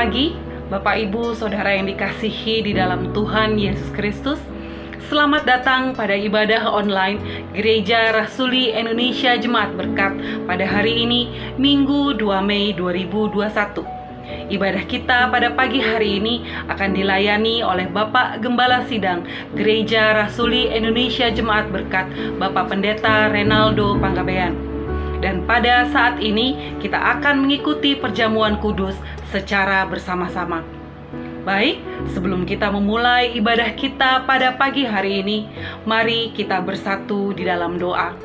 pagi, Bapak Ibu, Saudara yang dikasihi di dalam Tuhan Yesus Kristus. Selamat datang pada ibadah online Gereja Rasuli Indonesia Jemaat Berkat pada hari ini, Minggu 2 Mei 2021. Ibadah kita pada pagi hari ini akan dilayani oleh Bapak Gembala Sidang Gereja Rasuli Indonesia Jemaat Berkat, Bapak Pendeta Renaldo Panggabean. Dan pada saat ini kita akan mengikuti perjamuan kudus secara bersama-sama. Baik, sebelum kita memulai ibadah kita pada pagi hari ini, mari kita bersatu di dalam doa.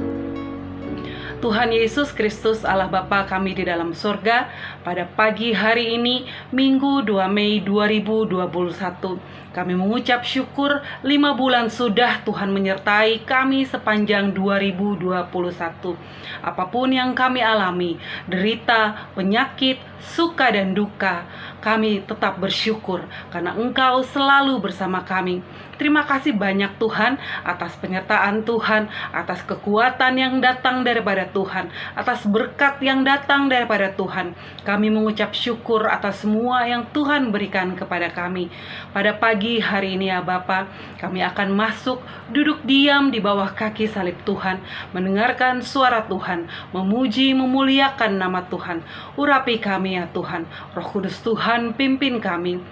Tuhan Yesus Kristus, Allah Bapa kami di dalam surga, pada pagi hari ini, Minggu 2 Mei 2021, kami mengucap syukur 5 bulan sudah Tuhan menyertai kami sepanjang 2021. Apapun yang kami alami, derita, penyakit, suka dan duka, kami tetap bersyukur karena Engkau selalu bersama kami. Terima kasih banyak Tuhan atas penyertaan Tuhan, atas kekuatan yang datang daripada Tuhan, atas berkat yang datang daripada Tuhan. Kami mengucap syukur atas semua yang Tuhan berikan kepada kami. Pada pagi hari ini ya Bapa, kami akan masuk duduk diam di bawah kaki salib Tuhan, mendengarkan suara Tuhan, memuji memuliakan nama Tuhan. Urapi kami ya Tuhan, Roh Kudus Tuhan pimpin kami.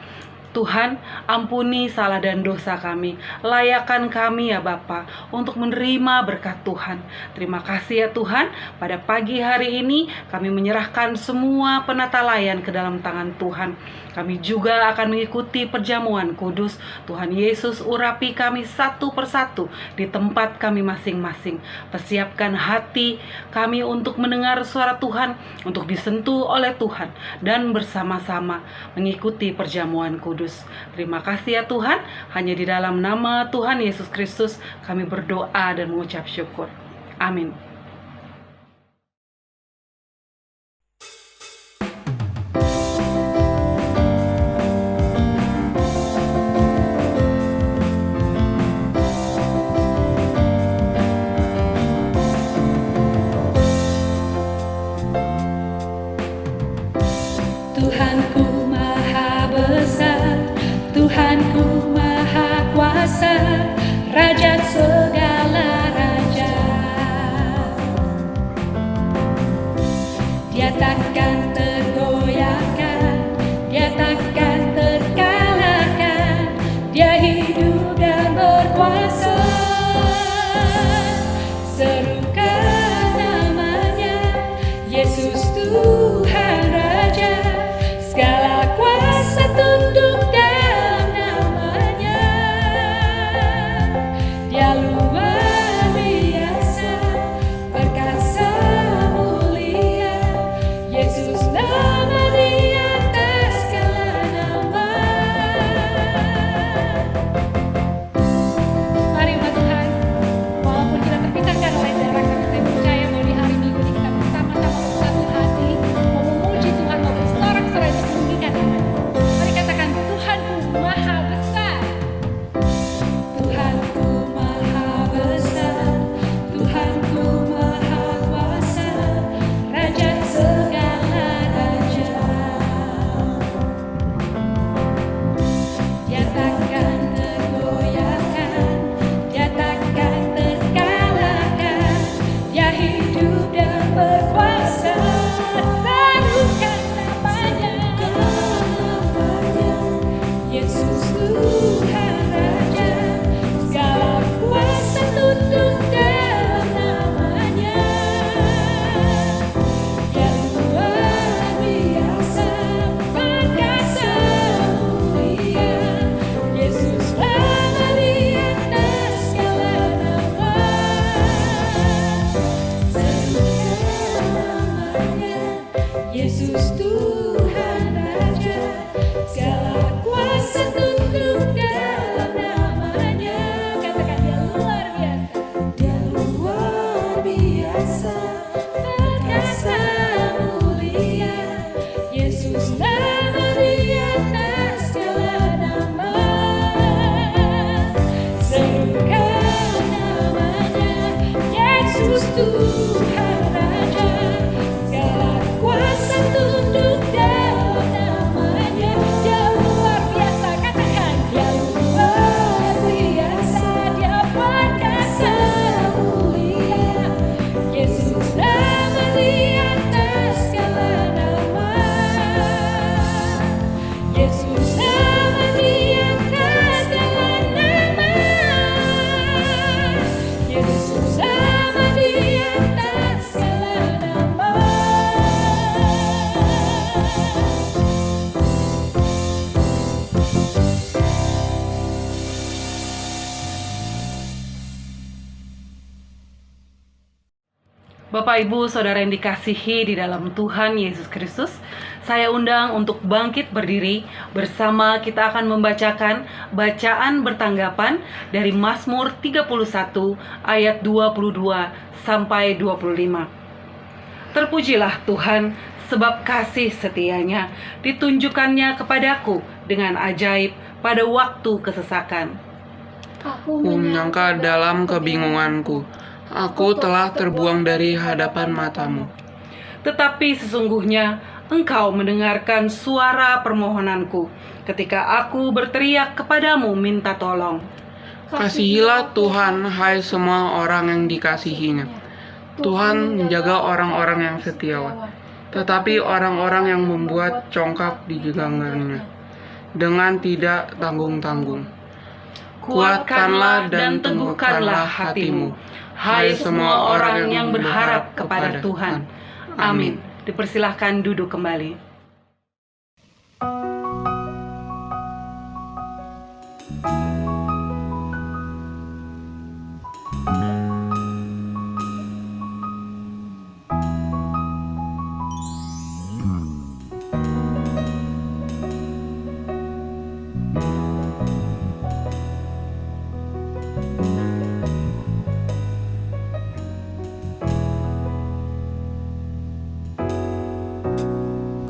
Tuhan, ampuni salah dan dosa kami. Layakan kami ya Bapa untuk menerima berkat Tuhan. Terima kasih ya Tuhan. Pada pagi hari ini kami menyerahkan semua penata layan ke dalam tangan Tuhan. Kami juga akan mengikuti perjamuan kudus. Tuhan Yesus, urapi kami satu persatu di tempat kami masing-masing. Persiapkan hati kami untuk mendengar suara Tuhan, untuk disentuh oleh Tuhan, dan bersama-sama mengikuti perjamuan kudus. Terima kasih ya Tuhan. Hanya di dalam nama Tuhan Yesus Kristus kami berdoa dan mengucap syukur. Amin. Tuhanku Maha Besar, Tuhanku Maha Kuasa, Raja segala raja. Dia takkan tergoyahkan, Dia takkan terkalahkan, Dia hidup dan berkuasa. Serukan namanya, Yesus Tuhan Raja. Segala kuasa tunduk dalam namanya. Dia luar biasa, perkasa mulia. Yesus nama di atas segala nama. Mari umat Tuhan, walaupun kita terpisahkan oleh jarak, kami percaya bahwa di hari Minggu ini kita bersama-sama bersatu hati, mau memuji Tuhan, mau bersorak-sorai untuk meninggikan namanya. Mari katakan, Tuhanku Maha Besar. Tuhanku Maha Besar, Tuhanku Maha Kuasa, Raja segala raja. Dia takkan tergoyahkan, Dia takkan terkalahkan, Dia hidup dan berkuasa. Serukan namanya, Yesus Tuhan Raja. Segala kuasa tunduk dalam namanya. Dia luar biasa, perkasa mulia. Yesus nama di atas segala nama. Serukan namanya, Yesus Tuhan Raja. Segala kuasa tunduk dalam namanya. Katakan, Dia luar biasa, Dia luar biasa, perkasa mulia. Yesus nama di atas segala nama. Serukan namanya, Yesus Tuhan Raja. Segala kuasa tunduk dalam namanya. Bapak, Ibu, Saudara yang dikasihi di dalam Tuhan Yesus Kristus, saya undang untuk bangkit berdiri. Bersama kita akan membacakan bacaan bertanggapan dari Mazmur 31 ayat 22 sampai 25. Terpujilah Tuhan, sebab kasih setianya ditunjukkannya kepadaku dengan ajaib pada waktu kesesakan. Aku menyangka dalam kebingunganku, aku telah terbuang dari hadapan matamu. Tetapi sesungguhnya Engkau mendengarkan suara permohonanku ketika aku berteriak kepadamu minta tolong. Kasihilah Tuhan, hai semua orang yang dikasihinya. Tuhan menjaga orang-orang yang setiawan, tetapi orang-orang yang membuat congkak digenggamnya dengan tidak tanggung-tanggung. Kuatkanlah dan teguhkanlah hatimu, hai semua orang yang berharap kepada Tuhan. Amin. Dipersilahkan duduk kembali.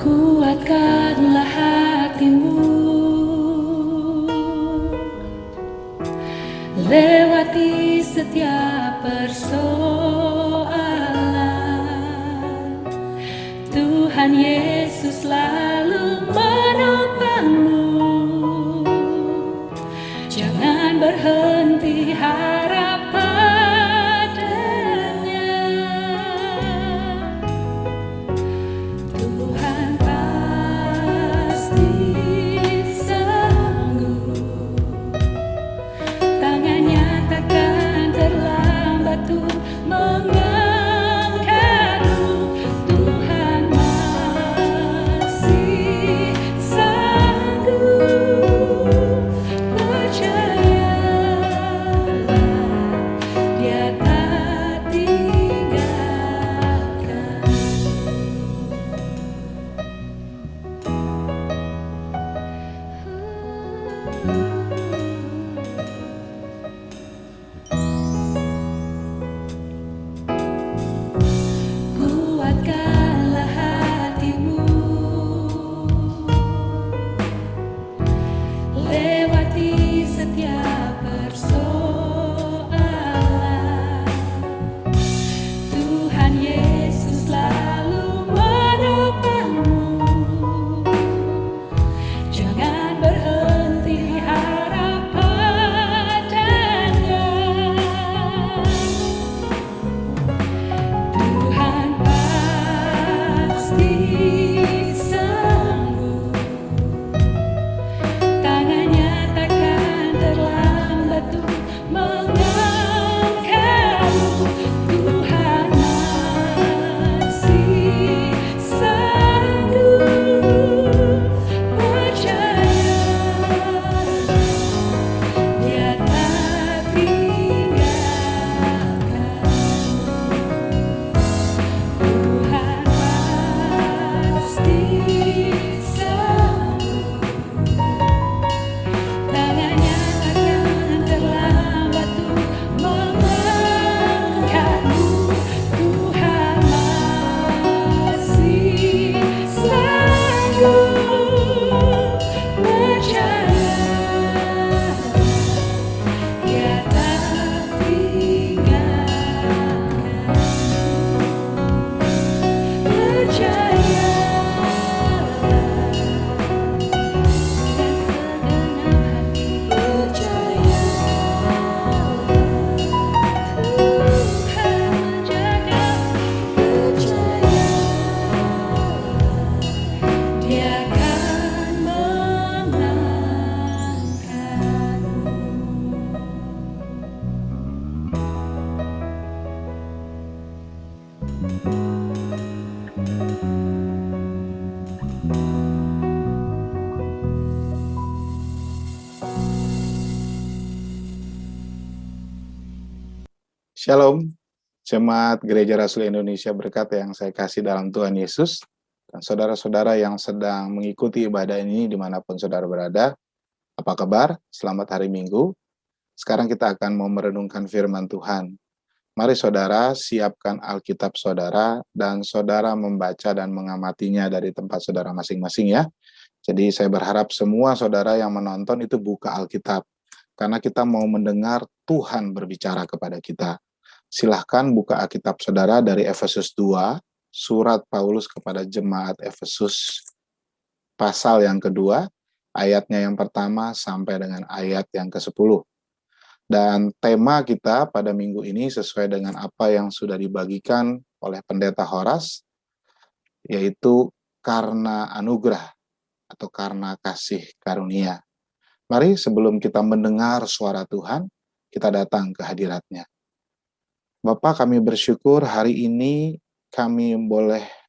Kuatkanlah hatimu, lewati setiap persoalan. Tuhan Yesus selalu menopangmu. Jangan berhenti harap padanya. Tuhan pasti sanggup. Tangannya takkan terlambat untuk mengangkatmu. Tuhan masih sanggup. Percayalah, Dia tak tinggalkan. Kuatkanlah hatimu, lewati setiap persoalan. Tuhan Yesus selalu menopangmu. Jangan berhenti harap padanya. Tuhan pasti sanggup. Tangannya takkan terlambat untuk mengangkatmu. Tuhan masih sanggup. Percayalah, Dia tak tinggalkan. Tuhan pasti sanggup. Tangannya takkan terlambat untuk mengangkatmu. Tuhan masih sanggup. Percayalah, Dia tak tinggalkan. Percayalah dengan segenap hati. Percayalah, Tuhan menjagamu. Percayalah, Dia akan mengangkatmu. Shalom, Jemaat Gereja Rasul Indonesia Berkat yang saya kasih dalam Tuhan Yesus, dan saudara-saudara yang sedang mengikuti ibadah ini dimanapun saudara berada, apa kabar? Selamat hari Minggu. Sekarang kita akan mau merenungkan firman Tuhan. Mari saudara siapkan Alkitab saudara, dan saudara membaca dan mengamatinya dari tempat saudara masing-masing ya. Jadi saya berharap semua saudara yang menonton itu buka Alkitab, karena kita mau mendengar Tuhan berbicara kepada kita. Silahkan buka Alkitab saudara dari Efesus 2, surat Paulus kepada jemaat Efesus, pasal yang kedua, ayatnya yang pertama sampai dengan ayat yang ke-10. Dan tema kita pada minggu ini sesuai dengan apa yang sudah dibagikan oleh Pendeta Horas, yaitu karena anugerah atau karena kasih karunia. Mari sebelum kita mendengar suara Tuhan, kita datang ke hadirat-Nya. Bapak, kami bersyukur hari ini kami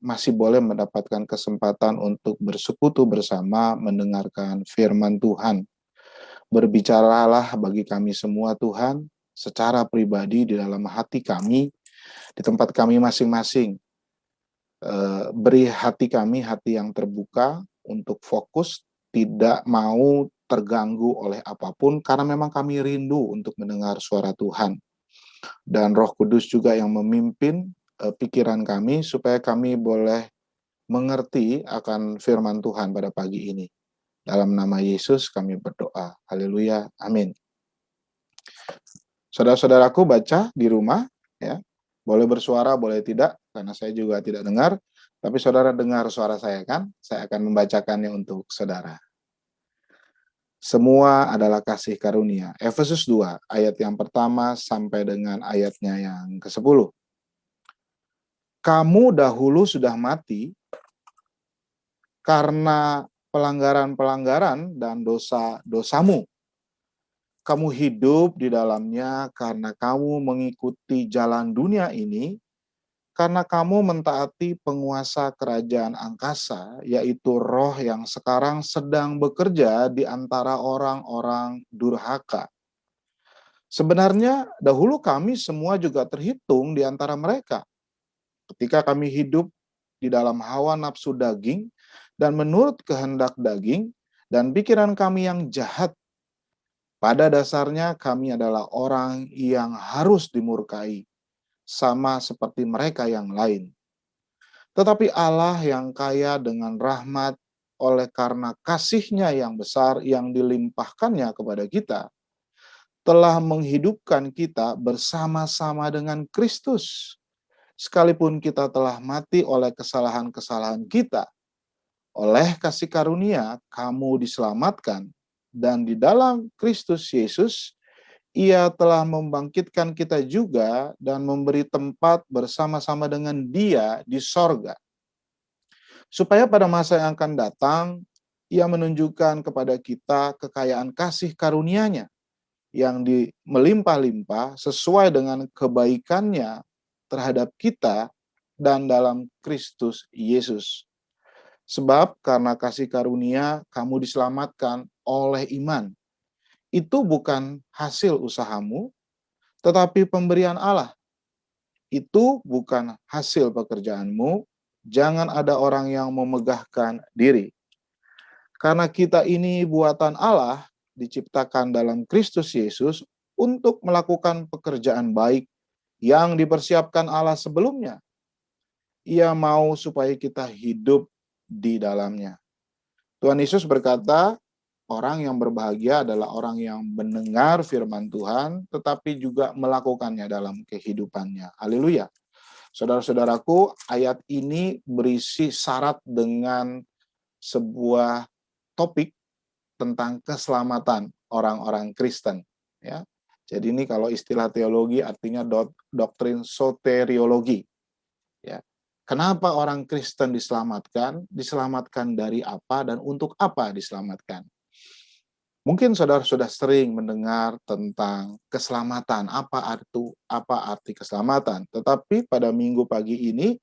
masih boleh mendapatkan kesempatan untuk bersekutu bersama mendengarkan firman Tuhan. Berbicaralah bagi kami semua Tuhan, secara pribadi di dalam hati kami, di tempat kami masing-masing. Beri hati kami hati yang terbuka untuk fokus, tidak mau terganggu oleh apapun, karena memang kami rindu untuk mendengar suara Tuhan. Dan Roh Kudus juga yang memimpin pikiran kami supaya kami boleh mengerti akan firman Tuhan pada pagi ini. Dalam nama Yesus kami berdoa. Haleluya. Amin. Saudara-saudaraku baca di rumah ya. Boleh bersuara, boleh tidak, karena saya juga tidak dengar, tapi saudara dengar suara saya kan? Saya akan membacakannya untuk saudara. Semua adalah kasih karunia. Efesus 2, ayat yang pertama sampai dengan ayatnya yang ke-10. Kamu dahulu sudah mati karena pelanggaran-pelanggaran dan dosa-dosamu. Kamu hidup di dalamnya karena kamu mengikuti jalan dunia ini, karena kamu mentaati penguasa kerajaan angkasa, yaitu roh yang sekarang sedang bekerja di antara orang-orang durhaka. Sebenarnya dahulu kami semua juga terhitung di antara mereka. Ketika kami hidup di dalam hawa nafsu daging dan menurut kehendak daging dan pikiran kami yang jahat, pada dasarnya kami adalah orang yang harus dimurkai, sama seperti mereka yang lain. Tetapi Allah yang kaya dengan rahmat oleh karena kasih-Nya yang besar yang dilimpahkannya kepada kita, telah menghidupkan kita bersama-sama dengan Kristus. Sekalipun kita telah mati oleh kesalahan-kesalahan kita, oleh kasih karunia kamu diselamatkan, dan di dalam Kristus Yesus, Ia telah membangkitkan kita juga dan memberi tempat bersama-sama dengan Dia di sorga. Supaya pada masa yang akan datang, Ia menunjukkan kepada kita kekayaan kasih karunia-Nya yang melimpah-limpah sesuai dengan kebaikan-Nya terhadap kita dan dalam Kristus Yesus. Sebab karena kasih karunia kamu diselamatkan oleh iman. Itu bukan hasil usahamu, tetapi pemberian Allah. Itu bukan hasil pekerjaanmu, jangan ada orang yang memegahkan diri. Karena kita ini buatan Allah, diciptakan dalam Kristus Yesus untuk melakukan pekerjaan baik yang dipersiapkan Allah sebelumnya. Ia mau supaya kita hidup di dalamnya. Tuhan Yesus berkata, orang yang berbahagia adalah orang yang mendengar firman Tuhan, tetapi juga melakukannya dalam kehidupannya. Haleluya. Saudara-saudaraku, ayat ini berisi syarat dengan sebuah topik tentang keselamatan orang-orang Kristen. Ya. Jadi ini kalau istilah teologi artinya doktrin soteriologi. Ya. Kenapa orang Kristen diselamatkan? Diselamatkan dari apa dan untuk apa diselamatkan? Mungkin saudara sudah sering mendengar tentang keselamatan, apa arti keselamatan. Tetapi pada minggu pagi ini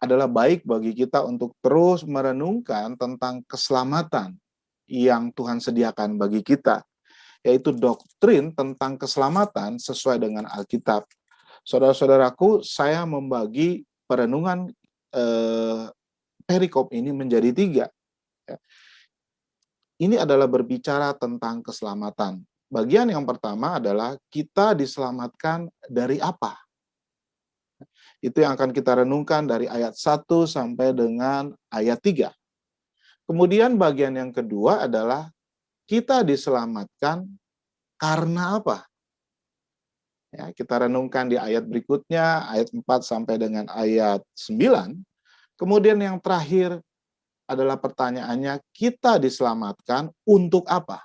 adalah baik bagi kita untuk terus merenungkan tentang keselamatan yang Tuhan sediakan bagi kita, yaitu doktrin tentang keselamatan sesuai dengan Alkitab. Saudara-saudaraku, saya membagi perenungan perikop ini menjadi 3. Ya. Ini adalah berbicara tentang keselamatan. Bagian yang pertama adalah kita diselamatkan dari apa? Itu yang akan kita renungkan dari ayat 1 sampai dengan ayat 3. Kemudian bagian yang kedua adalah kita diselamatkan karena apa? Ya, kita renungkan di ayat berikutnya, ayat 4 sampai dengan ayat 9. Kemudian yang terakhir adalah pertanyaannya, kita diselamatkan untuk apa?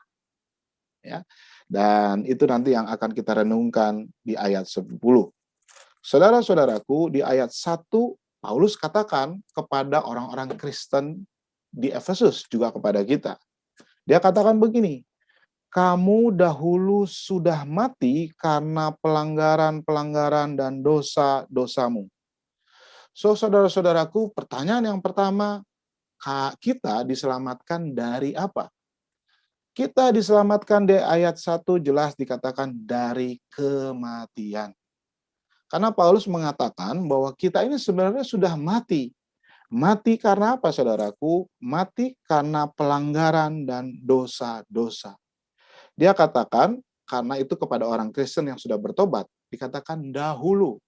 Ya. Dan itu nanti yang akan kita renungkan di ayat 10. Saudara-saudaraku, di ayat 1 Paulus katakan kepada orang-orang Kristen di Efesus, juga kepada kita. Dia katakan begini, kamu dahulu sudah mati karena pelanggaran-pelanggaran dan dosa-dosamu. So, saudara-saudaraku, pertanyaan yang pertama, kita diselamatkan dari apa? Kita diselamatkan di ayat 1 jelas dikatakan dari kematian. Karena Paulus mengatakan bahwa kita ini sebenarnya sudah mati. Mati karena apa, saudaraku? Mati karena pelanggaran dan dosa-dosa. Dia katakan, karena itu kepada orang Kristen yang sudah bertobat, dikatakan dahulu.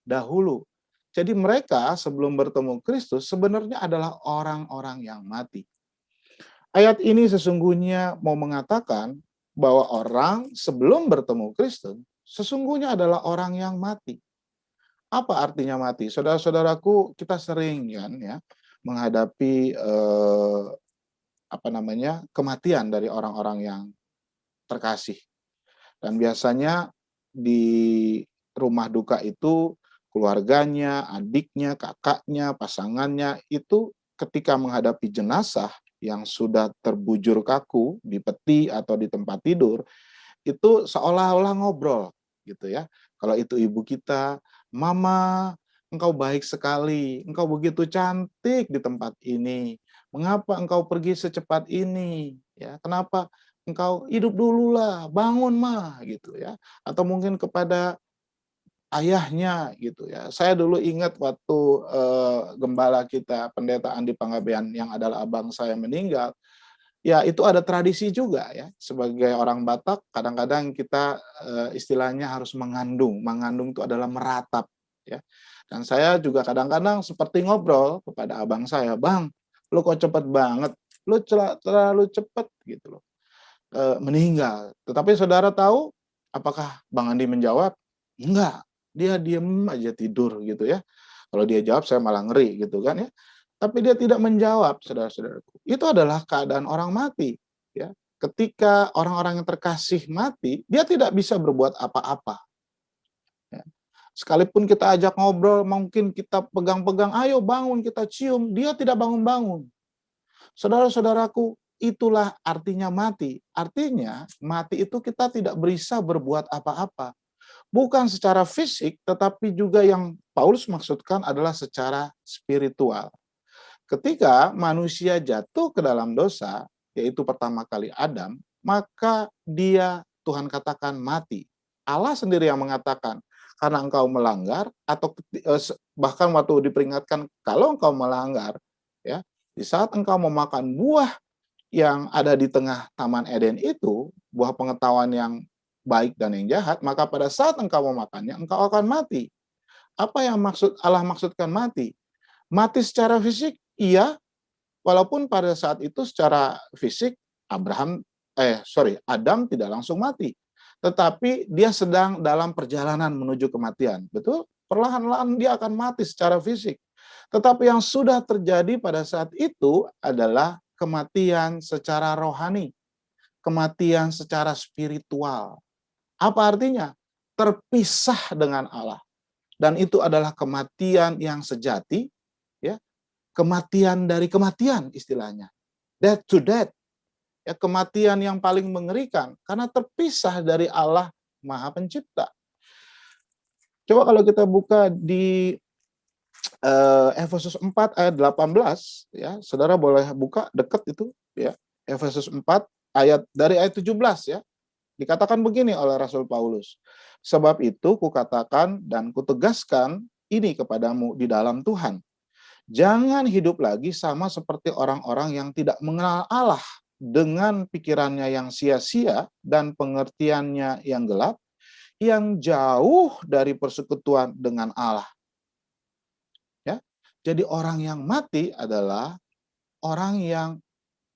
Dahulu. Jadi mereka sebelum bertemu Kristus sebenarnya adalah orang-orang yang mati. Ayat ini sesungguhnya mau mengatakan bahwa orang sebelum bertemu Kristus sesungguhnya adalah orang yang mati. Apa artinya mati? Saudara-saudaraku, kita sering kan ya menghadapi kematian dari orang-orang yang terkasih. Dan biasanya di rumah duka itu keluarganya, adiknya, kakaknya, pasangannya itu ketika menghadapi jenazah yang sudah terbujur kaku di peti atau di tempat tidur, itu seolah-olah ngobrol gitu ya. Kalau itu ibu kita, "Mama, engkau baik sekali, engkau begitu cantik di tempat ini. Mengapa engkau pergi secepat ini? Ya, kenapa engkau hidup dululah, bangun mah," gitu ya. Atau mungkin kepada ayahnya gitu ya. Saya dulu ingat waktu gembala kita pendeta Andi Panggabean yang adalah abang saya meninggal. Ya, itu ada tradisi juga ya. Sebagai orang Batak, kadang-kadang kita istilahnya harus mengandung. Mengandung itu adalah meratap ya. Dan saya juga kadang-kadang seperti ngobrol kepada abang saya, "Bang, lu kok cepet banget? Lu terlalu cepet," gitu loh. Meninggal. Tetapi saudara tahu apakah Bang Andi menjawab? Enggak. Dia diem aja tidur gitu ya. Kalau dia jawab saya malah ngeri gitu kan ya. Tapi dia tidak menjawab, saudara-saudaraku. Itu adalah keadaan orang mati, ya. Ketika orang-orang yang terkasih mati, dia tidak bisa berbuat apa-apa. Ya. Sekalipun kita ajak ngobrol, mungkin kita pegang-pegang, "Ayo bangun, kita cium," dia tidak bangun-bangun. Saudara-saudaraku, itulah artinya mati. Artinya, mati itu kita tidak bisa berbuat apa-apa. Bukan secara fisik, tetapi juga yang Paulus maksudkan adalah secara spiritual. Ketika manusia jatuh ke dalam dosa, yaitu pertama kali Adam, maka dia, Tuhan katakan, mati. Allah sendiri yang mengatakan, karena engkau melanggar, atau bahkan waktu diperingatkan, kalau engkau melanggar, ya, di saat engkau memakan buah yang ada di tengah Taman Eden itu, buah pengetahuan yang baik dan yang jahat, maka pada saat engkau memakannya, engkau akan mati. Apa yang Allah maksudkan mati? Mati secara fisik, iya, walaupun pada saat itu secara fisik Adam tidak langsung mati. Tetapi dia sedang dalam perjalanan menuju kematian. Betul? Perlahan-lahan dia akan mati secara fisik. Tetapi yang sudah terjadi pada saat itu adalah kematian secara rohani. Kematian secara spiritual. Apa artinya? Terpisah dengan Allah. Dan itu adalah kematian yang sejati, ya. Kematian dari kematian istilahnya. Death to death. Ya, kematian yang paling mengerikan karena terpisah dari Allah Maha Pencipta. Coba kalau kita buka di Efesus 4 ayat 18 ya, Saudara boleh buka dekat itu ya. Efesus 4 dari ayat 17 ya. Dikatakan begini oleh Rasul Paulus, sebab itu kukatakan dan kutegaskan ini kepadamu di dalam Tuhan. Jangan hidup lagi sama seperti orang-orang yang tidak mengenal Allah dengan pikirannya yang sia-sia dan pengertiannya yang gelap, yang jauh dari persekutuan dengan Allah. Ya, jadi orang yang mati adalah orang yang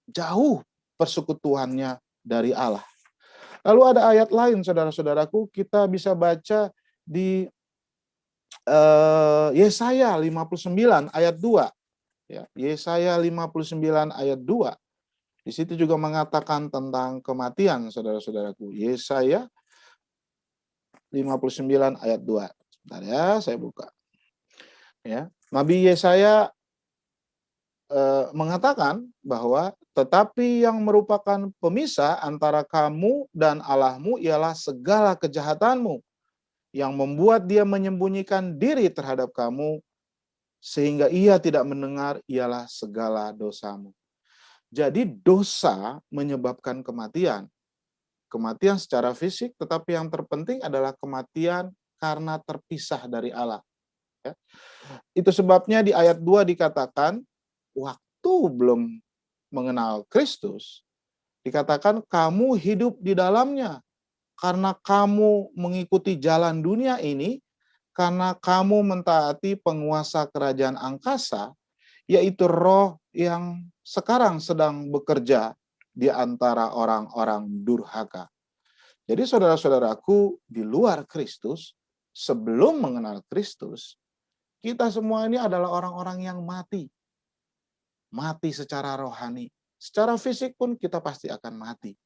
jauh persekutuannya dari Allah. Lalu ada ayat lain, saudara-saudaraku, kita bisa baca di Yesaya 59 ayat 2. Ya, Yesaya 59 ayat 2. Di situ juga mengatakan tentang kematian, saudara-saudaraku. Yesaya 59 ayat 2. Sebentar ya, saya buka. Ya, Nabi Yesaya mengatakan bahwa tetapi yang merupakan pemisah antara kamu dan Allahmu ialah segala kejahatanmu, yang membuat dia menyembunyikan diri terhadap kamu, sehingga ia tidak mendengar ialah segala dosamu. Jadi dosa menyebabkan kematian. Kematian secara fisik, tetapi yang terpenting adalah kematian karena terpisah dari Allah. Ya. Itu sebabnya di ayat 2 dikatakan, waktu belum mengenal Kristus, dikatakan kamu hidup di dalamnya, karena kamu mengikuti jalan dunia ini, karena kamu mentaati penguasa kerajaan angkasa, yaitu roh yang sekarang sedang bekerja di antara orang-orang durhaka. Jadi saudara-saudaraku, di luar Kristus, sebelum mengenal Kristus, kita semua ini adalah orang-orang yang mati. Mati secara rohani. Secara fisik pun kita pasti akan mati.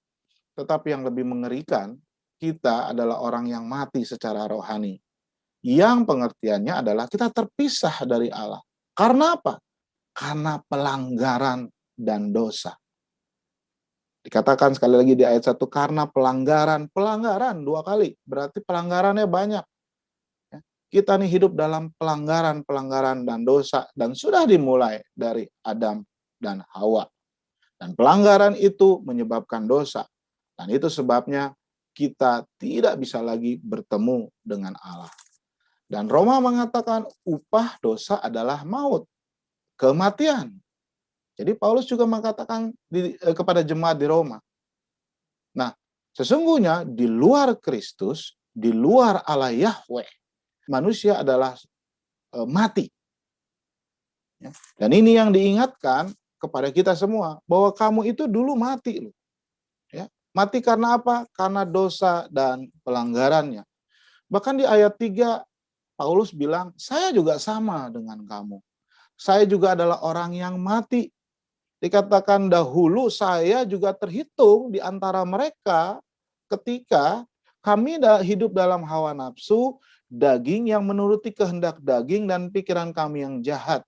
Tetapi yang lebih mengerikan, kita adalah orang yang mati secara rohani. Yang pengertiannya adalah kita terpisah dari Allah. Karena apa? Karena pelanggaran dan dosa. Dikatakan sekali lagi di ayat 1, karena pelanggaran 2 kali. Berarti pelanggarannya banyak. Kita nih hidup dalam pelanggaran dan dosa, dan sudah dimulai dari Adam dan Hawa. Dan pelanggaran itu menyebabkan dosa. Dan itu sebabnya kita tidak bisa lagi bertemu dengan Allah. Dan Roma mengatakan upah dosa adalah maut, kematian. Jadi Paulus juga mengatakan kepada jemaat di Roma. Nah, sesungguhnya di luar Kristus, di luar Allah Yahweh, manusia adalah mati. Dan ini yang diingatkan kepada kita semua, bahwa kamu itu dulu mati. Ya. Mati karena apa? Karena dosa dan pelanggarannya. Bahkan di ayat 3, Paulus bilang, saya juga sama dengan kamu. Saya juga adalah orang yang mati. Dikatakan dahulu saya juga terhitung di antara mereka ketika kami hidup dalam hawa nafsu, daging yang menuruti kehendak daging dan pikiran kami yang jahat.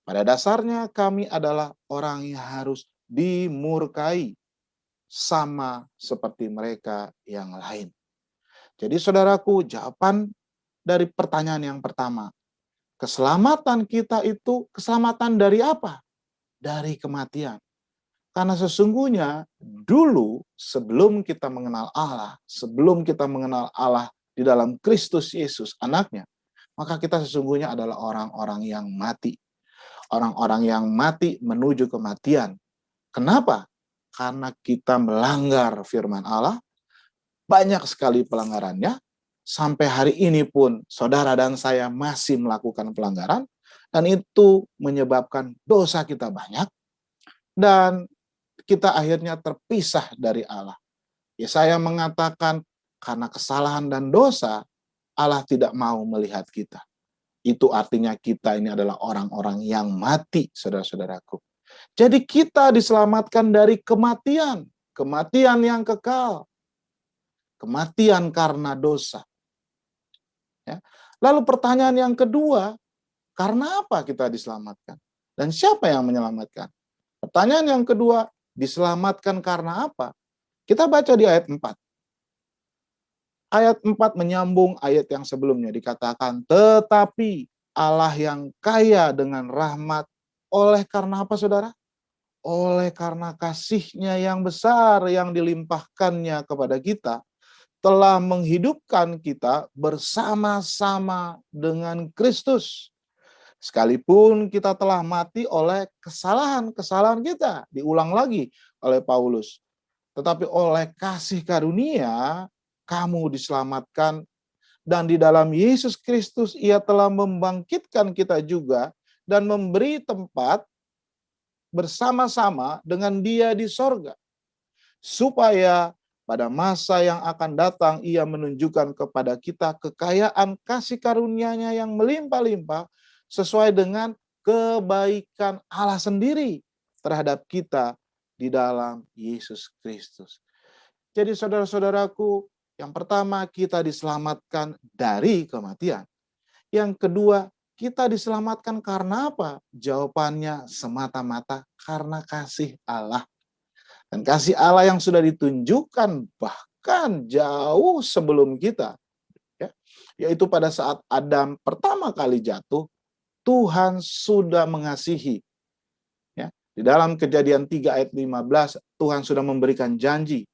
Pada dasarnya kami adalah orang yang harus dimurkai sama seperti mereka yang lain. Jadi saudaraku, jawaban dari pertanyaan yang pertama, keselamatan kita itu keselamatan dari apa? Dari kematian. Karena sesungguhnya dulu sebelum kita mengenal Allah, sebelum kita mengenal Allah di dalam Kristus Yesus anaknya, maka kita sesungguhnya adalah orang-orang yang mati. Orang-orang yang mati menuju kematian. Kenapa? Karena kita melanggar firman Allah, banyak sekali pelanggarannya, sampai hari ini pun saudara dan saya masih melakukan pelanggaran, dan itu menyebabkan dosa kita banyak, dan kita akhirnya terpisah dari Allah. Yesaya mengatakan, karena kesalahan dan dosa, Allah tidak mau melihat kita. Itu artinya kita ini adalah orang-orang yang mati, saudara-saudaraku. Jadi kita diselamatkan dari kematian. Kematian yang kekal. Kematian karena dosa. Ya. Lalu pertanyaan yang kedua, karena apa kita diselamatkan? Dan siapa yang menyelamatkan? Pertanyaan yang kedua, diselamatkan karena apa? Kita baca di ayat 4. Ayat 4 menyambung ayat yang sebelumnya, dikatakan, tetapi Allah yang kaya dengan rahmat oleh karena apa, saudara? oleh karena kasih-Nya yang besar yang dilimpahkannya kepada kita, telah menghidupkan kita bersama-sama dengan Kristus. Sekalipun kita telah mati oleh kesalahan-kesalahan kita, diulang lagi oleh Paulus. Tetapi oleh kasih karunia, kamu diselamatkan, dan di dalam Yesus Kristus Ia telah membangkitkan kita juga dan memberi tempat bersama-sama dengan Dia di sorga, supaya pada masa yang akan datang Ia menunjukkan kepada kita kekayaan kasih karunia-Nya yang melimpah-limpah sesuai dengan kebaikan Allah sendiri terhadap kita di dalam Yesus Kristus. Jadi saudara-saudaraku, yang pertama kita diselamatkan dari kematian. Yang kedua, kita diselamatkan karena apa? Jawabannya semata-mata karena kasih Allah. Dan kasih Allah yang sudah ditunjukkan bahkan jauh sebelum kita. Yaitu pada saat Adam pertama kali jatuh, Tuhan sudah mengasihi. Di dalam Kejadian 3 ayat 15, Tuhan sudah memberikan janji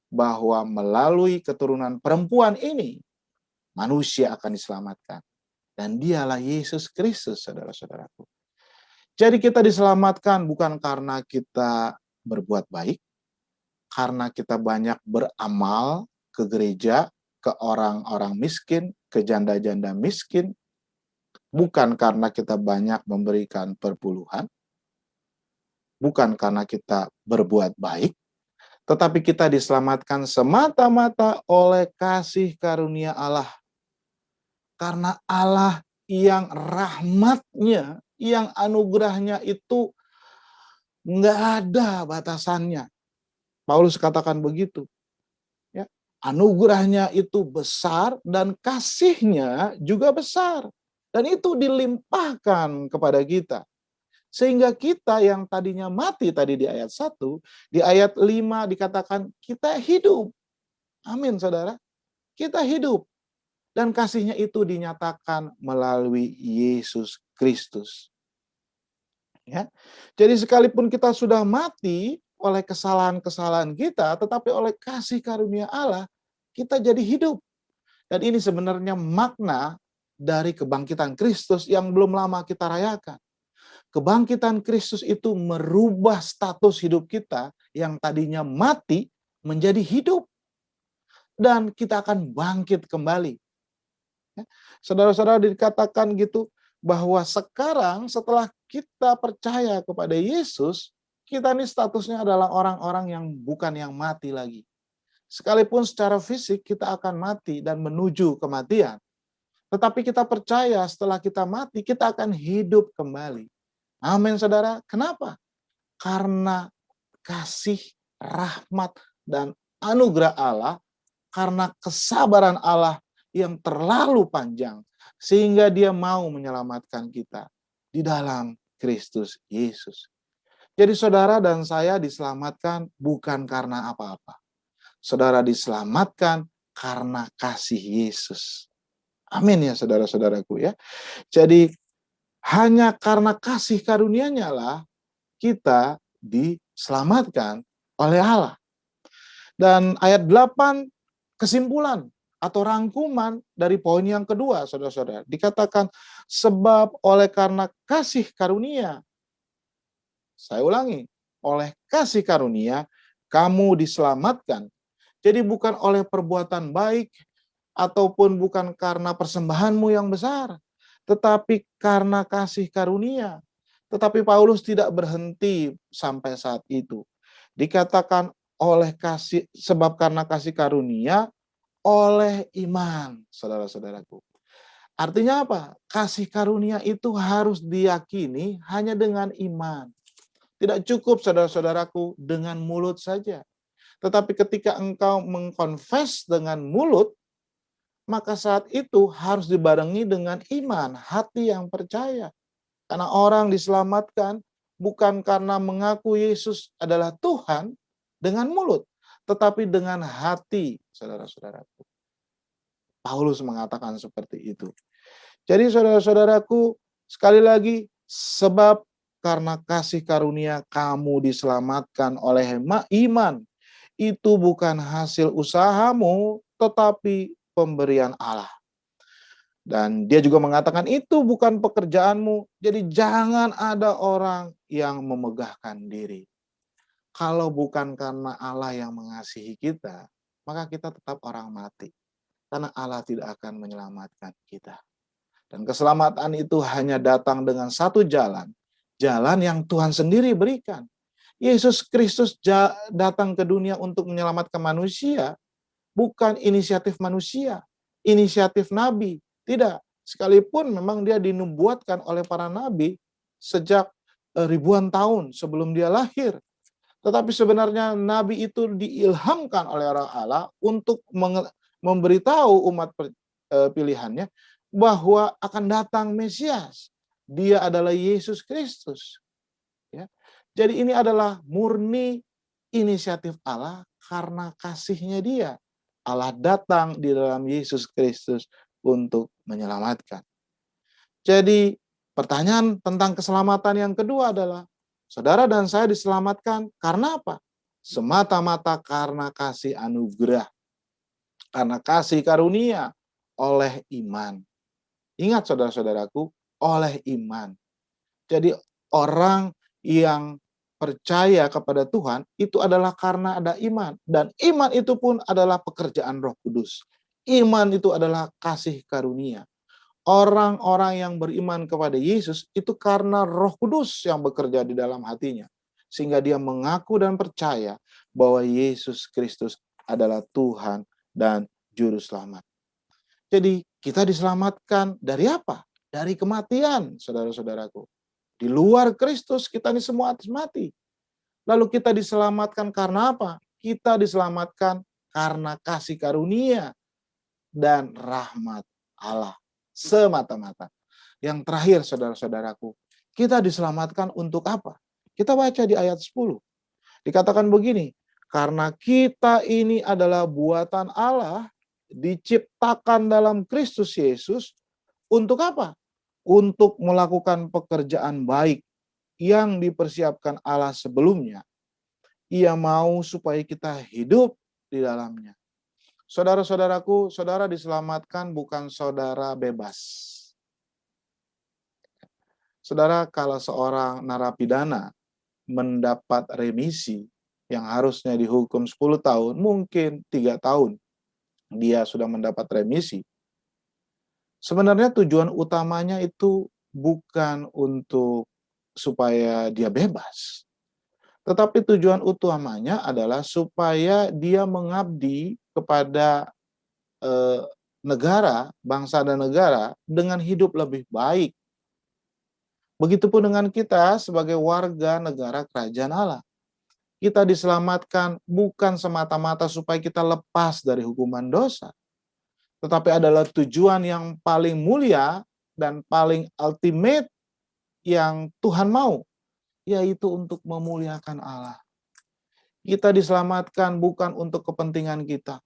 bahwa melalui keturunan perempuan ini, manusia akan diselamatkan. Dan dialah Yesus Kristus, saudara-saudaraku. Jadi kita diselamatkan bukan karena kita berbuat baik, karena kita banyak beramal ke gereja, ke orang-orang miskin, ke janda-janda miskin, bukan karena kita banyak memberikan perpuluhan, bukan karena kita berbuat baik, tetapi kita diselamatkan semata-mata oleh kasih karunia Allah. Karena Allah yang rahmat-Nya, yang anugerahnya itu nggak ada batasannya. Paulus katakan begitu. Ya, anugerahnya itu besar dan kasih-Nya juga besar. Dan itu dilimpahkan kepada kita. Sehingga kita yang tadinya mati tadi di ayat 1, di ayat 5 dikatakan kita hidup. Amin, saudara. Kita hidup. Dan kasih-Nya itu dinyatakan melalui Yesus Kristus. Ya. Jadi sekalipun kita sudah mati oleh kesalahan-kesalahan kita, tetapi oleh kasih karunia Allah, kita jadi hidup. Dan ini sebenarnya makna dari kebangkitan Kristus yang belum lama kita rayakan. Kebangkitan Kristus itu merubah status hidup kita yang tadinya mati menjadi hidup. Dan kita akan bangkit kembali. Saudara-saudara, dikatakan gitu bahwa sekarang setelah kita percaya kepada Yesus, kita ini statusnya adalah orang-orang yang bukan yang mati lagi. Sekalipun secara fisik kita akan mati dan menuju kematian. Tetapi kita percaya setelah kita mati, kita akan hidup kembali. Amin, saudara. Kenapa? Karena kasih, rahmat, dan anugerah Allah, karena kesabaran Allah yang terlalu panjang, sehingga Dia mau menyelamatkan kita di dalam Kristus Yesus. Jadi saudara dan saya diselamatkan bukan karena apa-apa. Saudara diselamatkan karena kasih Yesus. Amin ya saudara-saudaraku ya. Jadi hanya karena kasih karunia-Nya lah kita diselamatkan oleh Allah. Dan ayat 8 kesimpulan atau rangkuman dari poin yang kedua, saudara-saudara. Dikatakan, sebab oleh karena kasih karunia. Saya ulangi, oleh kasih karunia, kamu diselamatkan. Jadi bukan oleh perbuatan baik, ataupun bukan karena persembahanmu yang besar, tetapi karena kasih karunia. Tetapi Paulus tidak berhenti sampai saat itu. Dikatakan oleh kasih, sebab karena kasih karunia, oleh iman, saudara-saudaraku. Artinya apa? Kasih karunia itu harus diyakini hanya dengan iman. Tidak cukup, saudara-saudaraku, dengan mulut saja. Tetapi ketika engkau mengkonfes dengan mulut, maka saat itu harus dibarengi dengan iman, hati yang percaya. Karena orang diselamatkan bukan karena mengaku Yesus adalah Tuhan dengan mulut, tetapi dengan hati, saudara-saudaraku. Paulus mengatakan seperti itu. Jadi saudara-saudaraku, sekali lagi, sebab karena kasih karunia kamu diselamatkan oleh iman. Itu bukan hasil usahamu, tetapi pemberian Allah. Dan dia juga mengatakan itu bukan pekerjaanmu, jadi jangan ada orang yang memegahkan diri. Kalau bukan karena Allah yang mengasihi kita, maka kita tetap orang mati. Karena Allah tidak akan menyelamatkan kita. Dan keselamatan itu hanya datang dengan satu jalan. Jalan yang Tuhan sendiri berikan. Yesus Kristus datang ke dunia untuk menyelamatkan manusia. Bukan inisiatif manusia, inisiatif nabi. Tidak. Sekalipun memang dia dinubuatkan oleh para nabi sejak ribuan tahun sebelum dia lahir. Tetapi sebenarnya nabi itu diilhamkan oleh Allah untuk memberitahu umat pilihannya bahwa akan datang Mesias. Dia adalah Yesus Kristus. Ya. Jadi ini adalah murni inisiatif Allah karena kasihnya dia. Allah datang di dalam Yesus Kristus untuk menyelamatkan. Jadi pertanyaan tentang keselamatan yang kedua adalah, saudara dan saya diselamatkan karena apa? Semata-mata karena kasih anugerah. Karena kasih karunia oleh iman. Ingat saudara-saudaraku, oleh iman. Jadi orang yang percaya kepada Tuhan itu adalah karena ada iman. Dan iman itu pun adalah pekerjaan Roh Kudus. Iman itu adalah kasih karunia. Orang-orang yang beriman kepada Yesus itu karena Roh Kudus yang bekerja di dalam hatinya. Sehingga dia mengaku dan percaya bahwa Yesus Kristus adalah Tuhan dan Juru Selamat. Jadi kita diselamatkan dari apa? Dari kematian, saudara-saudaraku. Di luar Kristus kita ini semua atas mati. Lalu kita diselamatkan karena apa? Kita diselamatkan karena kasih karunia dan rahmat Allah semata-mata. Yang terakhir saudara-saudaraku, kita diselamatkan untuk apa? Kita baca di ayat 10. Dikatakan begini, karena kita ini adalah buatan Allah, diciptakan dalam Kristus Yesus, untuk apa? Untuk melakukan pekerjaan baik yang dipersiapkan Allah sebelumnya. Ia mau supaya kita hidup di dalamnya. Saudara-saudaraku, saudara diselamatkan bukan saudara bebas. Saudara, kalau seorang narapidana mendapat remisi yang harusnya dihukum 10 tahun, mungkin 3 tahun dia sudah mendapat remisi. Sebenarnya tujuan utamanya itu bukan untuk supaya dia bebas. Tetapi tujuan utamanya adalah supaya dia mengabdi kepada negara, bangsa dan negara dengan hidup lebih baik. Begitupun dengan kita sebagai warga negara kerajaan Allah. Kita diselamatkan bukan semata-mata supaya kita lepas dari hukuman dosa. Tetapi adalah tujuan yang paling mulia dan paling ultimate yang Tuhan mau, yaitu untuk memuliakan Allah. Kita diselamatkan bukan untuk kepentingan kita.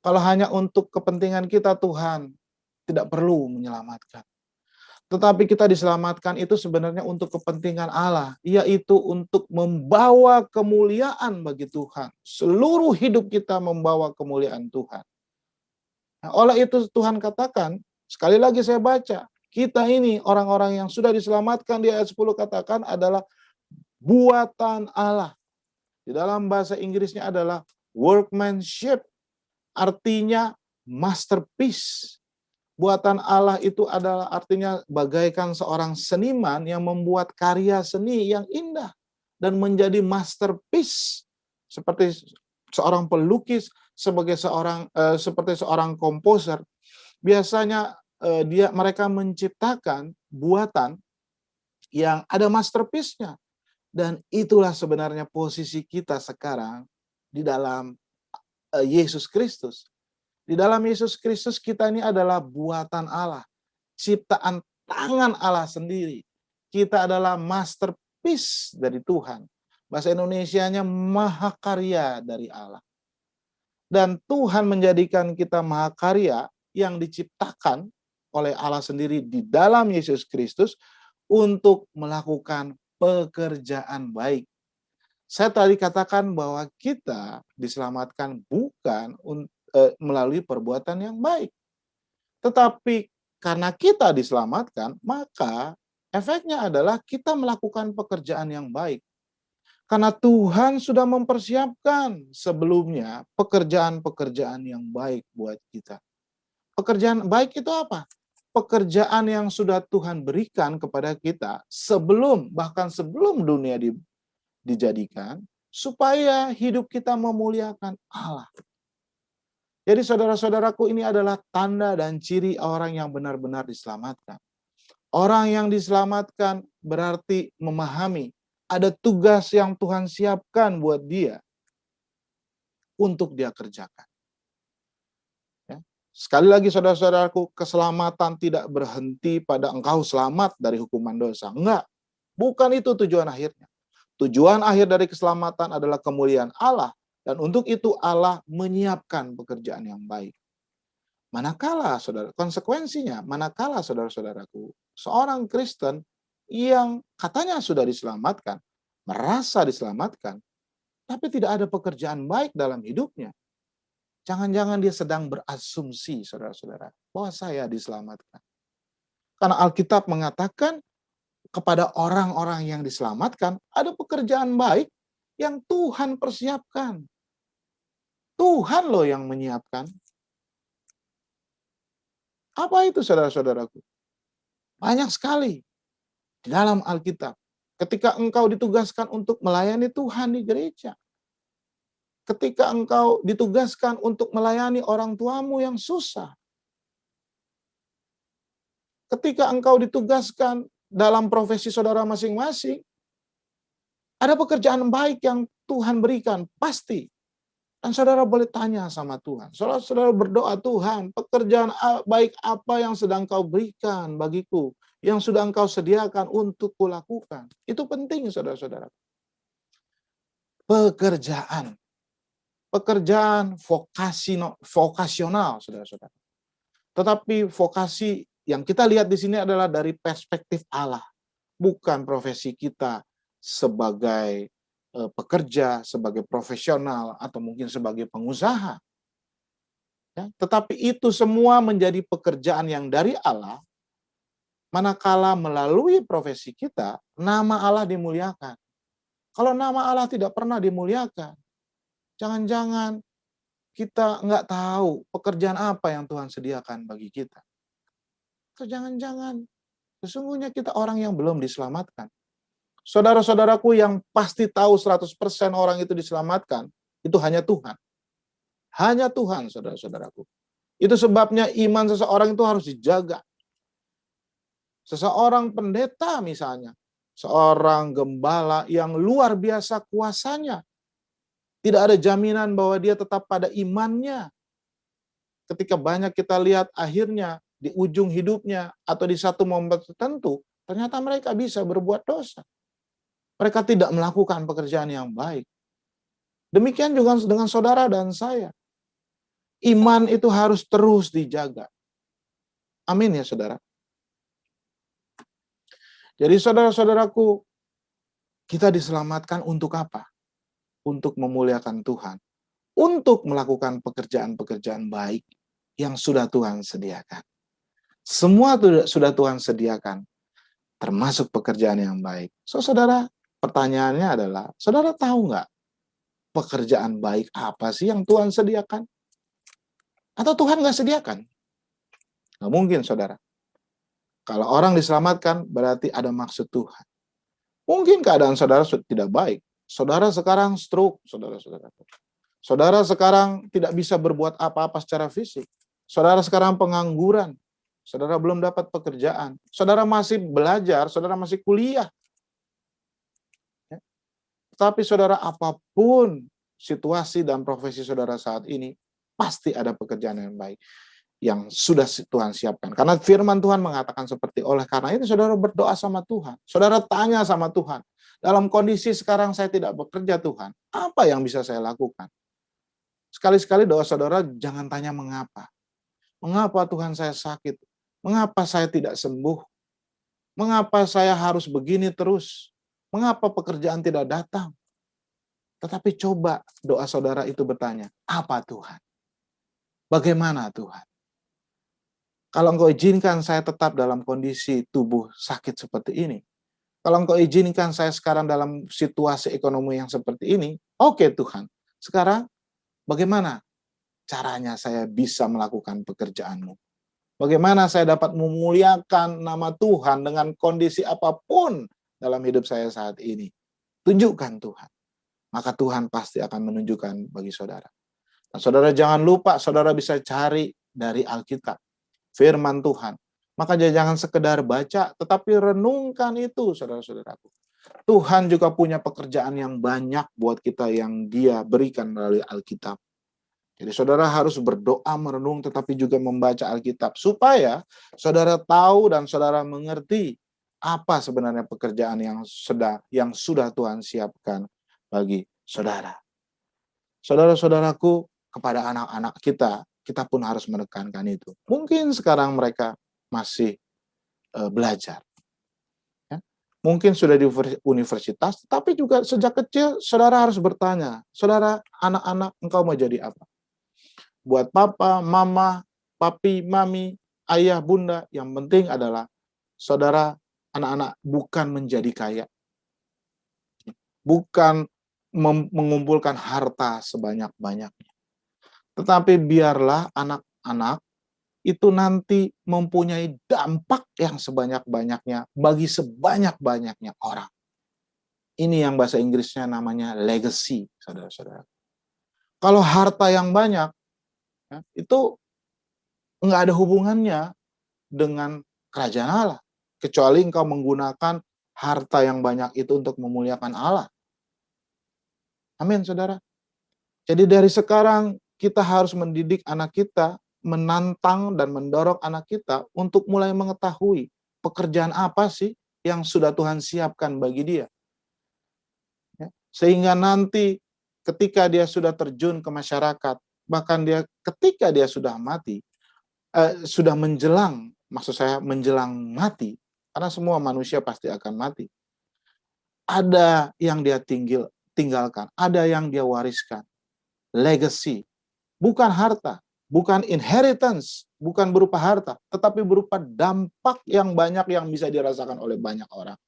Kalau hanya untuk kepentingan kita, Tuhan tidak perlu menyelamatkan. Tetapi kita diselamatkan itu sebenarnya untuk kepentingan Allah, yaitu untuk membawa kemuliaan bagi Tuhan. Seluruh hidup kita membawa kemuliaan Tuhan. Nah, oleh itu Tuhan katakan, sekali lagi saya baca, kita ini orang-orang yang sudah diselamatkan di ayat 10 katakan adalah buatan Allah. Di dalam bahasa Inggrisnya adalah workmanship, artinya masterpiece. Buatan Allah itu adalah artinya bagaikan seorang seniman yang membuat karya seni yang indah dan menjadi masterpiece. Seperti seorang pelukis, seperti seorang komposer. Biasanya mereka menciptakan buatan yang ada masterpiece-nya. Dan itulah sebenarnya posisi kita sekarang di dalam Yesus Kristus. Di dalam Yesus Kristus kita ini adalah buatan Allah. Ciptaan tangan Allah sendiri. Kita adalah masterpiece dari Tuhan. Bahasa Indonesianya mahakarya dari Allah. Dan Tuhan menjadikan kita mahakarya yang diciptakan oleh Allah sendiri di dalam Yesus Kristus untuk melakukan pekerjaan baik. Saya tadi katakan bahwa kita diselamatkan bukan melalui perbuatan yang baik. Tetapi karena kita diselamatkan, maka efeknya adalah kita melakukan pekerjaan yang baik. Karena Tuhan sudah mempersiapkan sebelumnya pekerjaan-pekerjaan yang baik buat kita. Pekerjaan baik itu apa? Pekerjaan yang sudah Tuhan berikan kepada kita bahkan sebelum dunia dijadikan, supaya hidup kita memuliakan Allah. Jadi saudara-saudaraku, ini adalah tanda dan ciri orang yang benar-benar diselamatkan. Orang yang diselamatkan berarti memahami ada tugas yang Tuhan siapkan buat dia untuk dia kerjakan. Ya. Sekali lagi saudara-saudaraku, keselamatan tidak berhenti pada engkau selamat dari hukuman dosa. Enggak, bukan itu tujuan akhirnya. Tujuan akhir dari keselamatan adalah kemuliaan Allah. Dan untuk itu Allah menyiapkan pekerjaan yang baik. Manakala saudara-saudaraku, seorang Kristen yang katanya sudah diselamatkan, merasa diselamatkan, tapi tidak ada pekerjaan baik dalam hidupnya. Jangan-jangan dia sedang berasumsi, saudara-saudara, bahwa saya diselamatkan. Karena Alkitab mengatakan kepada orang-orang yang diselamatkan, ada pekerjaan baik yang Tuhan persiapkan. Tuhan loh yang menyiapkan. Apa itu saudara-saudaraku? Banyak sekali di dalam Alkitab. Ketika engkau ditugaskan untuk melayani Tuhan di gereja. Ketika engkau ditugaskan untuk melayani orang tuamu yang susah. Ketika engkau ditugaskan dalam profesi saudara masing-masing, ada pekerjaan baik yang Tuhan berikan, pasti. Dan saudara boleh tanya sama Tuhan. Saudara berdoa, Tuhan, pekerjaan baik apa yang sedang kau berikan bagiku, yang sudah engkau sediakan untuk kulakukan. Itu penting, saudara-saudara. Pekerjaan vokasional, saudara-saudara. Tetapi vokasi yang kita lihat di sini adalah dari perspektif Allah. Bukan profesi kita sebagai pekerja, sebagai profesional, atau mungkin sebagai pengusaha. Ya, tetapi itu semua menjadi pekerjaan yang dari Allah, manakala melalui profesi kita, nama Allah dimuliakan. Kalau nama Allah tidak pernah dimuliakan, jangan-jangan kita nggak tahu pekerjaan apa yang Tuhan sediakan bagi kita. Atau jangan-jangan sesungguhnya kita orang yang belum diselamatkan. Saudara-saudaraku, yang pasti tahu 100% orang itu diselamatkan, itu hanya Tuhan. Hanya Tuhan, saudara-saudaraku. Itu sebabnya iman seseorang itu harus dijaga. Seseorang pendeta misalnya, seorang gembala yang luar biasa kuasanya, tidak ada jaminan bahwa dia tetap pada imannya. Ketika banyak kita lihat akhirnya di ujung hidupnya atau di satu momen tertentu, ternyata mereka bisa berbuat dosa. Mereka tidak melakukan pekerjaan yang baik. Demikian juga dengan saudara dan saya. Iman itu harus terus dijaga. Amin ya saudara. Jadi saudara-saudaraku, kita diselamatkan untuk apa? Untuk memuliakan Tuhan. Untuk melakukan pekerjaan-pekerjaan baik yang sudah Tuhan sediakan. Semua sudah Tuhan sediakan. Termasuk pekerjaan yang baik. So saudara, pertanyaannya adalah, saudara tahu nggak pekerjaan baik apa sih yang Tuhan sediakan? Atau Tuhan nggak sediakan? Nggak mungkin, saudara. Kalau orang diselamatkan, berarti ada maksud Tuhan. Mungkin keadaan saudara tidak baik. Saudara sekarang stroke, saudara-saudara. Saudara sekarang tidak bisa berbuat apa-apa secara fisik. Saudara sekarang pengangguran. Saudara belum dapat pekerjaan. Saudara masih belajar, saudara masih kuliah. Tapi saudara, apapun situasi dan profesi saudara saat ini, pasti ada pekerjaan yang baik yang sudah Tuhan siapkan. Karena firman Tuhan mengatakan seperti, oleh karena itu saudara berdoa sama Tuhan. Saudara tanya sama Tuhan, dalam kondisi sekarang saya tidak bekerja Tuhan, apa yang bisa saya lakukan? Sekali-sekali doa saudara jangan tanya mengapa. Mengapa Tuhan saya sakit? Mengapa saya tidak sembuh? Mengapa saya harus begini terus? Mengapa pekerjaan tidak datang? Tetapi coba doa saudara itu bertanya, apa Tuhan? Bagaimana Tuhan? Kalau Engkau izinkan saya tetap dalam kondisi tubuh sakit seperti ini, kalau Engkau izinkan saya sekarang dalam situasi ekonomi yang seperti ini, oke Tuhan. Sekarang bagaimana caranya saya bisa melakukan pekerjaan-Mu? Bagaimana saya dapat memuliakan nama Tuhan dengan kondisi apapun dalam hidup saya saat ini? Tunjukkan Tuhan. Maka Tuhan pasti akan menunjukkan bagi saudara. Nah, saudara jangan lupa, saudara bisa cari dari Alkitab, firman Tuhan. Maka jangan sekedar baca, tetapi renungkan itu, saudara-saudaraku. Tuhan juga punya pekerjaan yang banyak buat kita yang Dia berikan melalui Alkitab. Jadi saudara harus berdoa, merenung, tetapi juga membaca Alkitab. Supaya saudara tahu dan saudara mengerti apa sebenarnya pekerjaan yang sudah Tuhan siapkan bagi saudara. Saudara-saudaraku, kepada anak-anak kita pun harus menekankan itu. Mungkin sekarang mereka masih belajar. Ya. Mungkin sudah di universitas, tapi juga sejak kecil saudara harus bertanya, saudara, anak-anak, engkau mau jadi apa? Buat papa, mama, papi, mami, ayah, bunda, yang penting adalah saudara, anak-anak bukan menjadi kaya. Bukan mengumpulkan harta sebanyak-banyaknya. Tetapi biarlah anak-anak itu nanti mempunyai dampak yang sebanyak-banyaknya bagi sebanyak-banyaknya orang. Ini yang bahasa Inggrisnya namanya legacy, saudara-saudara. Kalau harta yang banyak, ya, itu nggak ada hubungannya dengan kerajaan Allah. Kecuali engkau menggunakan harta yang banyak itu untuk memuliakan Allah. Amin, saudara. Jadi dari sekarang kita harus mendidik anak kita, menantang dan mendorong anak kita untuk mulai mengetahui pekerjaan apa sih yang sudah Tuhan siapkan bagi dia. Ya, sehingga nanti ketika dia sudah terjun ke masyarakat, bahkan ketika dia sudah mati, sudah menjelang, maksud saya menjelang mati, karena semua manusia pasti akan mati. Ada yang dia tinggalkan, ada yang dia wariskan. Legacy, bukan harta, bukan inheritance, bukan berupa harta, tetapi berupa dampak yang banyak yang bisa dirasakan oleh banyak orang.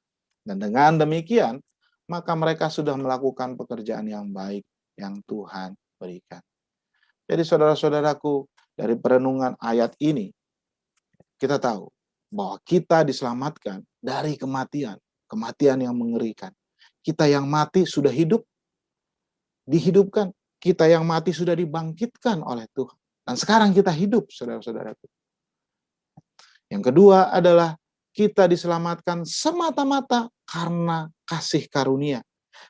Dan dengan demikian, maka mereka sudah melakukan pekerjaan yang baik yang Tuhan berikan. Jadi saudara-saudaraku, dari perenungan ayat ini, kita tahu bahwa kita diselamatkan dari kematian, kematian yang mengerikan. Kita yang mati sudah hidup, dihidupkan. Kita yang mati sudah dibangkitkan oleh Tuhan. Dan sekarang kita hidup, saudara-saudaraku. Yang kedua adalah kita diselamatkan semata-mata karena kasih karunia.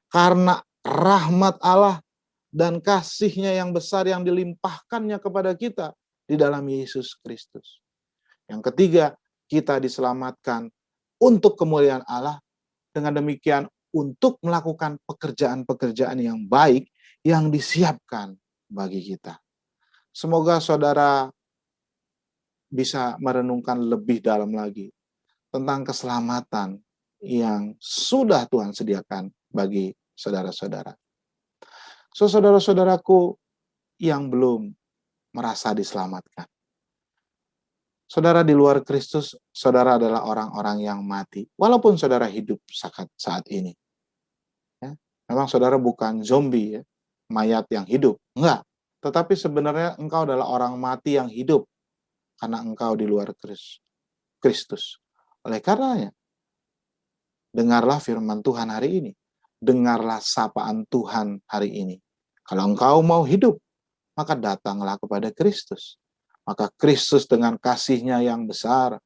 Karena rahmat Allah dan kasih-Nya yang besar yang dilimpahkannya kepada kita di dalam Yesus Kristus. Yang ketiga, kita diselamatkan untuk kemuliaan Allah. Dengan demikian, untuk melakukan pekerjaan-pekerjaan yang baik yang disiapkan bagi kita. Semoga saudara bisa merenungkan lebih dalam lagi tentang keselamatan yang sudah Tuhan sediakan bagi saudara-saudara. So, saudara-saudaraku yang belum merasa diselamatkan. Saudara di luar Kristus, saudara adalah orang-orang yang mati. Walaupun saudara hidup saat ini. Ya, memang saudara bukan zombie, ya, mayat yang hidup. Enggak. Tetapi sebenarnya engkau adalah orang mati yang hidup. Karena engkau di luar Kristus. Oleh karenanya, dengarlah firman Tuhan hari ini. Dengarlah sapaan Tuhan hari ini. Kalau engkau mau hidup, maka datanglah kepada Kristus. Maka Kristus dengan kasih-Nya yang besar,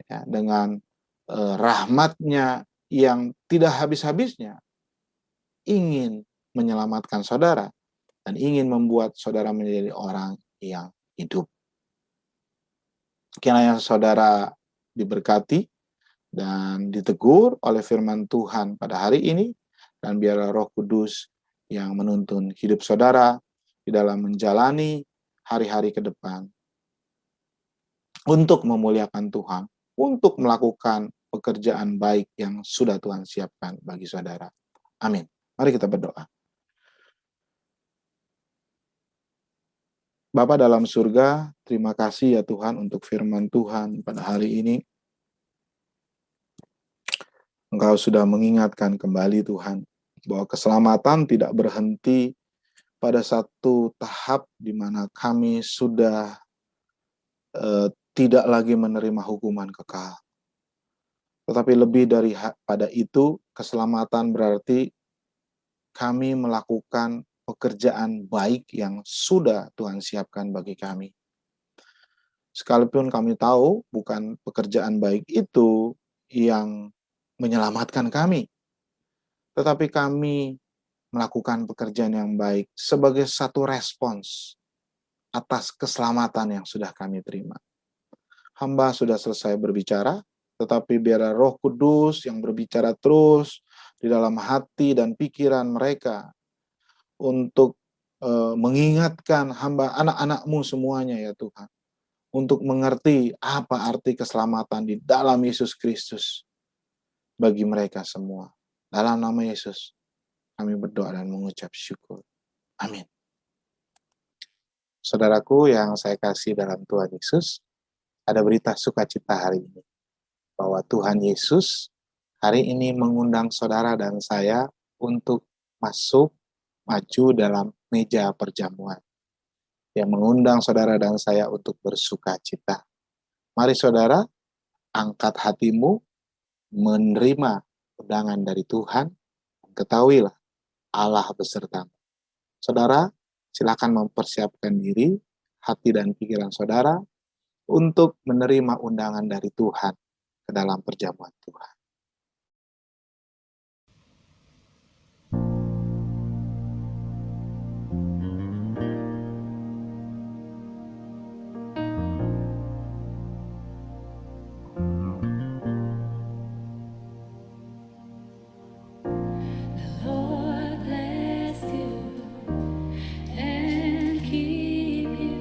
ya, dengan rahmat-Nya yang tidak habis-habisnya, ingin menyelamatkan saudara dan ingin membuat saudara menjadi orang yang hidup. Kiranya saudara diberkati dan ditegur oleh firman Tuhan pada hari ini, dan biarlah Roh Kudus yang menuntun hidup saudara di dalam menjalani hari-hari ke depan untuk memuliakan Tuhan, untuk melakukan pekerjaan baik yang sudah Tuhan siapkan bagi saudara. Amin. Mari kita berdoa. Bapa dalam surga, terima kasih ya Tuhan untuk firman Tuhan pada hari ini. Engkau sudah mengingatkan kembali Tuhan, bahwa keselamatan tidak berhenti pada satu tahap di mana kami sudah tidak lagi menerima hukuman kekal. Tetapi lebih pada itu, keselamatan berarti kami melakukan pekerjaan baik yang sudah Tuhan siapkan bagi kami. Sekalipun kami tahu bukan pekerjaan baik itu yang menyelamatkan kami, tetapi kami melakukan pekerjaan yang baik sebagai satu respons atas keselamatan yang sudah kami terima. Hamba sudah selesai berbicara, tetapi biarlah Roh Kudus yang berbicara terus di dalam hati dan pikiran mereka untuk mengingatkan hamba anak-anak-Mu semuanya ya Tuhan, untuk mengerti apa arti keselamatan di dalam Yesus Kristus bagi mereka semua. Dalam nama Yesus kami berdoa dan mengucap syukur. Amin. Saudaraku yang saya kasih dalam Tuhan Yesus, ada berita sukacita hari ini, bahwa Tuhan Yesus hari ini mengundang saudara dan saya untuk maju dalam meja perjamuan. Yang mengundang saudara dan saya untuk bersukacita. Mari saudara, angkat hatimu, menerima undangan dari Tuhan, ketahuilah Allah besertamu. Saudara, silakan mempersiapkan diri, hati dan pikiran saudara, untuk menerima undangan dari Tuhan ke dalam perjamuan Tuhan. Lord bless you and keep you.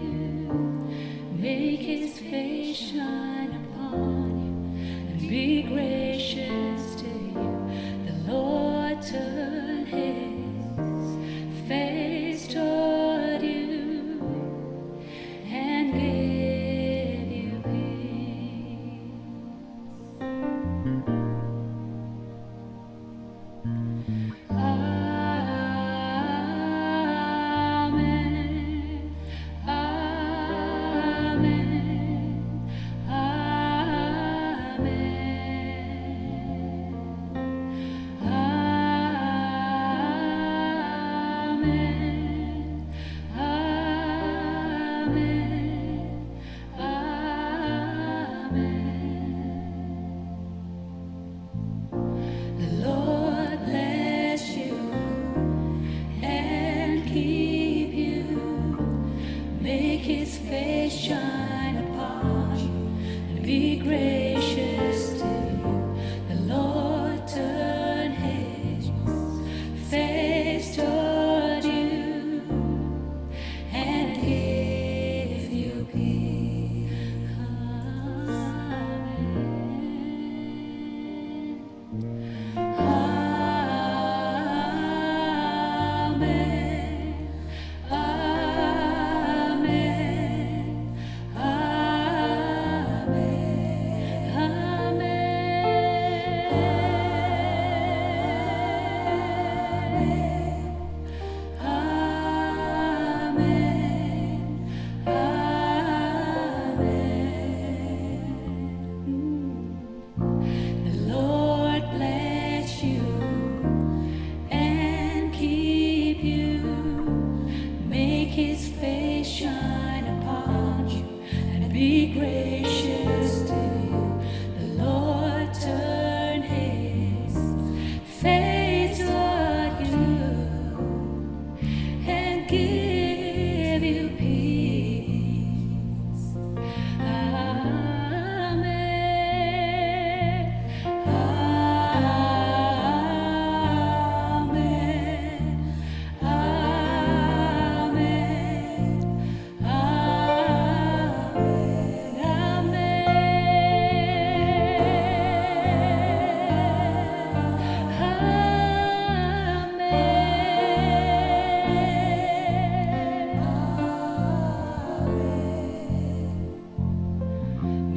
Make His face shine upon you and be gracious to you. The Lord turn His face toward you and give you peace. Amen. Amen. Amen.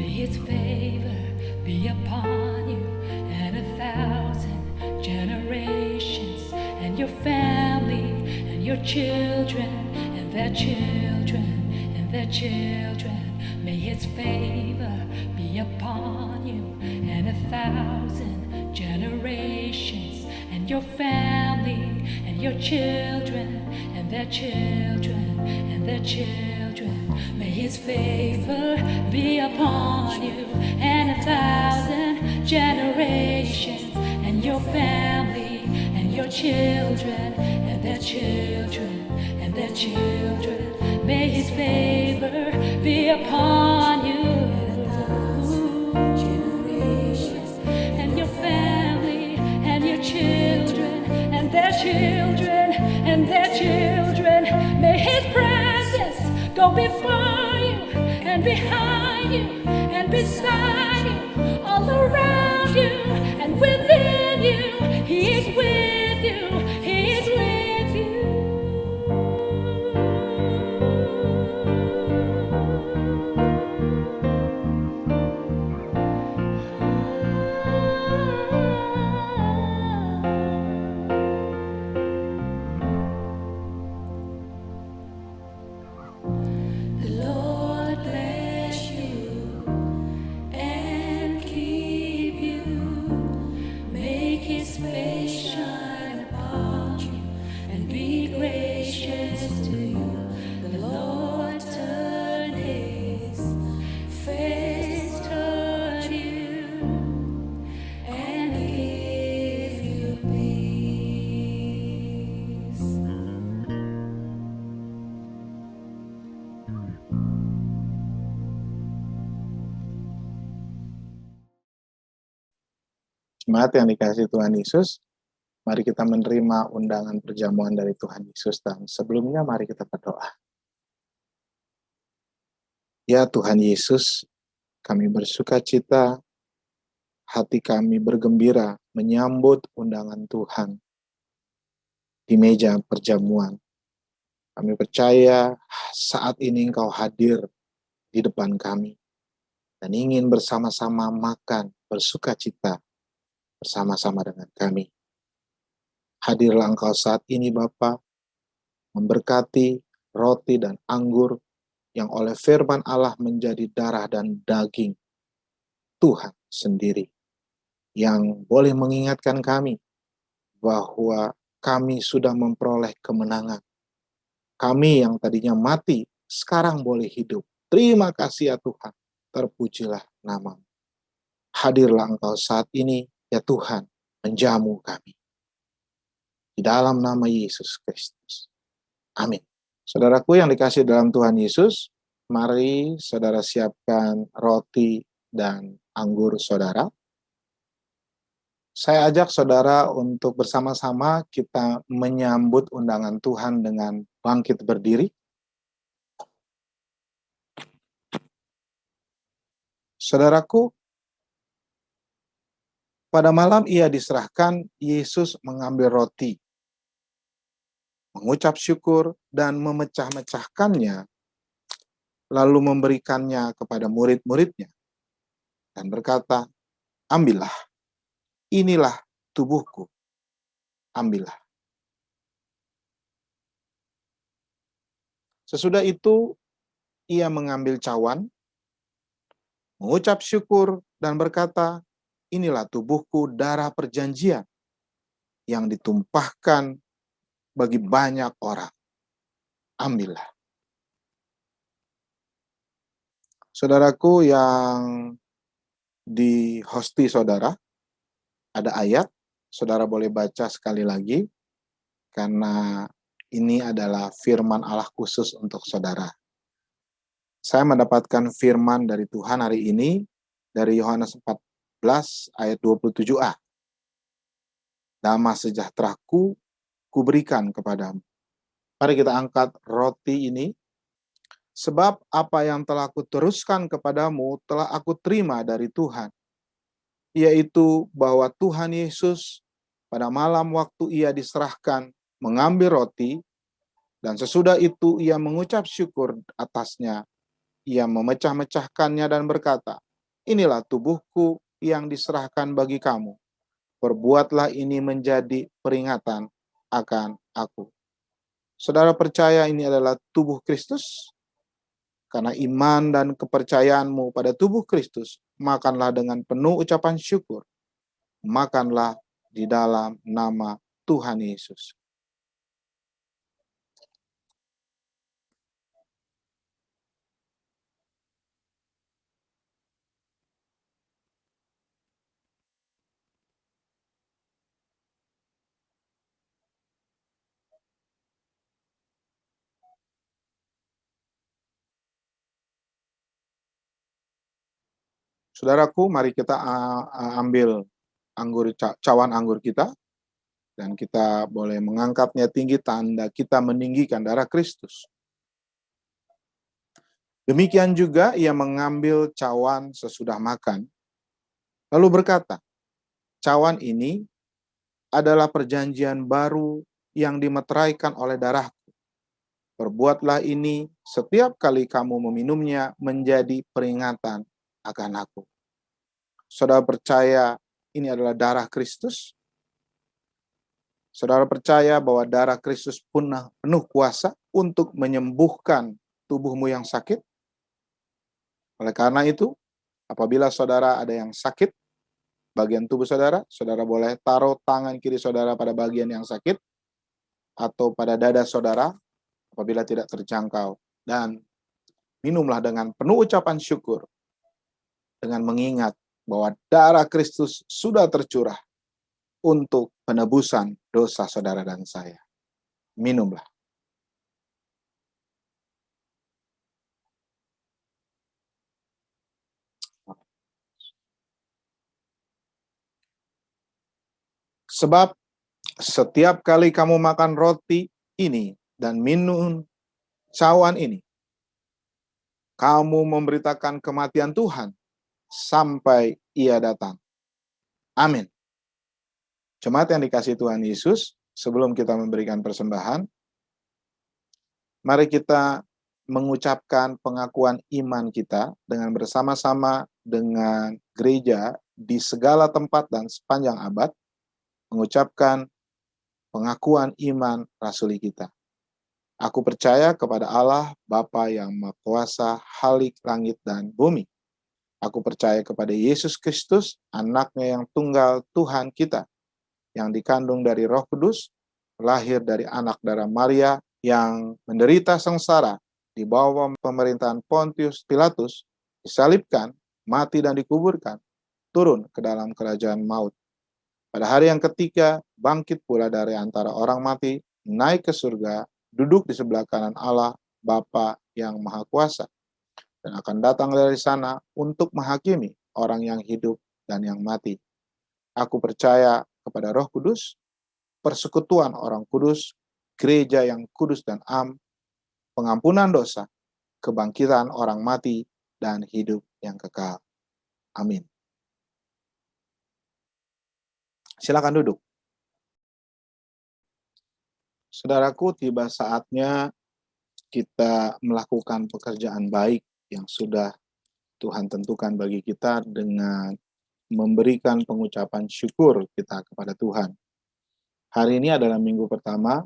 May His favor be upon you and 1,000 generations, and your family and your children and their children and their children. May His favor be upon you and 1,000 generations, and your family and your children and their children and their children. May His favor be upon you and 1,000 generations, and your family and your children and their children and their children. May His favor be upon you and your family and your children and their children and their children. May His presence go before you and behind you and beside you, all around you and within you. He is with you. He is with you. The Lord bless you and keep you. Make His face shine upon you and be gracious to you. The Lord turn His face toward you and give you peace. Jemaat yang dikasihi Tuhan Yesus, mari kita menerima undangan perjamuan dari Tuhan Yesus, dan sebelumnya mari kita berdoa. Ya Tuhan Yesus, kami bersuka cita, hati kami bergembira menyambut undangan Tuhan di meja perjamuan. Kami percaya saat ini Engkau hadir di depan kami dan ingin bersama-sama makan, bersuka cita bersama-sama dengan kami. Hadirlah Engkau saat ini Bapa, memberkati roti dan anggur yang oleh firman Allah menjadi darah dan daging Tuhan sendiri, yang boleh mengingatkan kami bahwa kami sudah memperoleh kemenangan. Kami yang tadinya mati, sekarang boleh hidup. Terima kasih ya Tuhan, terpujilah nama-Mu. Hadirlah Engkau saat ini, ya Tuhan, menjamu kami. Di dalam nama Yesus Kristus. Amin. Saudaraku yang dikasihi dalam Tuhan Yesus, mari saudara siapkan roti dan anggur saudara. Saya ajak saudara untuk bersama-sama kita menyambut undangan Tuhan dengan bangkit berdiri. Saudaraku, pada malam ia diserahkan, Yesus mengambil roti, mengucap syukur dan memecah-mecahkannya, lalu memberikannya kepada murid-muridnya dan berkata, "Ambillah, inilah tubuhku, ambillah." Sesudah itu, ia mengambil cawan, mengucap syukur dan berkata, "Inilah tubuhku, darah perjanjian yang ditumpahkan bagi banyak orang. Ambillah." Saudaraku yang di hosti saudara, ada ayat, saudara boleh baca sekali lagi, karena ini adalah firman Allah khusus untuk saudara. Saya mendapatkan firman dari Tuhan hari ini, dari Yohanes 14 ayat 27a. "Damai sejahteraku kuberikan kepadamu." Mari kita angkat roti ini. "Sebab apa yang telah kuteruskan kepadamu telah aku terima dari Tuhan, yaitu bahwa Tuhan Yesus pada malam waktu ia diserahkan mengambil roti, dan sesudah itu ia mengucap syukur atasnya, ia memecah-mecahkannya dan berkata, inilah tubuhku yang diserahkan bagi kamu. Perbuatlah ini menjadi peringatan akan aku. Saudara percaya ini adalah tubuh Kristus? Karena iman dan kepercayaanmu pada tubuh Kristus, makanlah dengan penuh ucapan syukur. Makanlah di dalam nama Tuhan Yesus. Saudaraku, mari kita ambil cawan anggur kita, dan kita boleh mengangkatnya tinggi, tanda kita meninggikan darah Kristus. Demikian juga ia mengambil cawan sesudah makan, lalu berkata, cawan ini adalah perjanjian baru yang dimeteraikan oleh darahku. Perbuatlah ini setiap kali kamu meminumnya menjadi peringatan akan aku. Saudara percaya ini adalah darah Kristus? Saudara percaya bahwa darah Kristus penuh kuasa untuk menyembuhkan tubuhmu yang sakit? Oleh karena itu, apabila saudara ada yang sakit, bagian tubuh saudara, saudara boleh taruh tangan kiri saudara pada bagian yang sakit, atau pada dada saudara, apabila tidak terjangkau. Dan minumlah dengan penuh ucapan syukur, dengan mengingat bahwa darah Kristus sudah tercurah untuk penebusan dosa saudara dan saya. Minumlah. Sebab setiap kali kamu makan roti ini dan minum cawan ini, kamu memberitakan kematian Tuhan sampai ia datang. Amin. Jemaat yang dikasihi Tuhan Yesus, sebelum kita memberikan persembahan, mari kita mengucapkan pengakuan iman kita dengan bersama-sama dengan gereja di segala tempat dan sepanjang abad, mengucapkan pengakuan iman rasuli kita. Aku percaya kepada Allah, Bapa yang Maha Kuasa, Khalik langit dan bumi. Aku percaya kepada Yesus Kristus, anaknya yang tunggal Tuhan kita, yang dikandung dari Roh Kudus, lahir dari anak darah Maria, yang menderita sengsara di bawah pemerintahan Pontius Pilatus, disalibkan, mati dan dikuburkan, turun ke dalam kerajaan maut. Pada hari yang ketiga, bangkit pula dari antara orang mati, naik ke surga, duduk di sebelah kanan Allah, Bapa yang Maha Kuasa, dan akan datang dari sana untuk menghakimi orang yang hidup dan yang mati. Aku percaya kepada Roh Kudus, persekutuan orang kudus, gereja yang kudus dan am, pengampunan dosa, kebangkitan orang mati, dan hidup yang kekal. Amin. Silakan duduk. Saudaraku, tiba saatnya kita melakukan pekerjaan baik yang sudah Tuhan tentukan bagi kita dengan memberikan pengucapan syukur kita kepada Tuhan. Hari ini adalah minggu pertama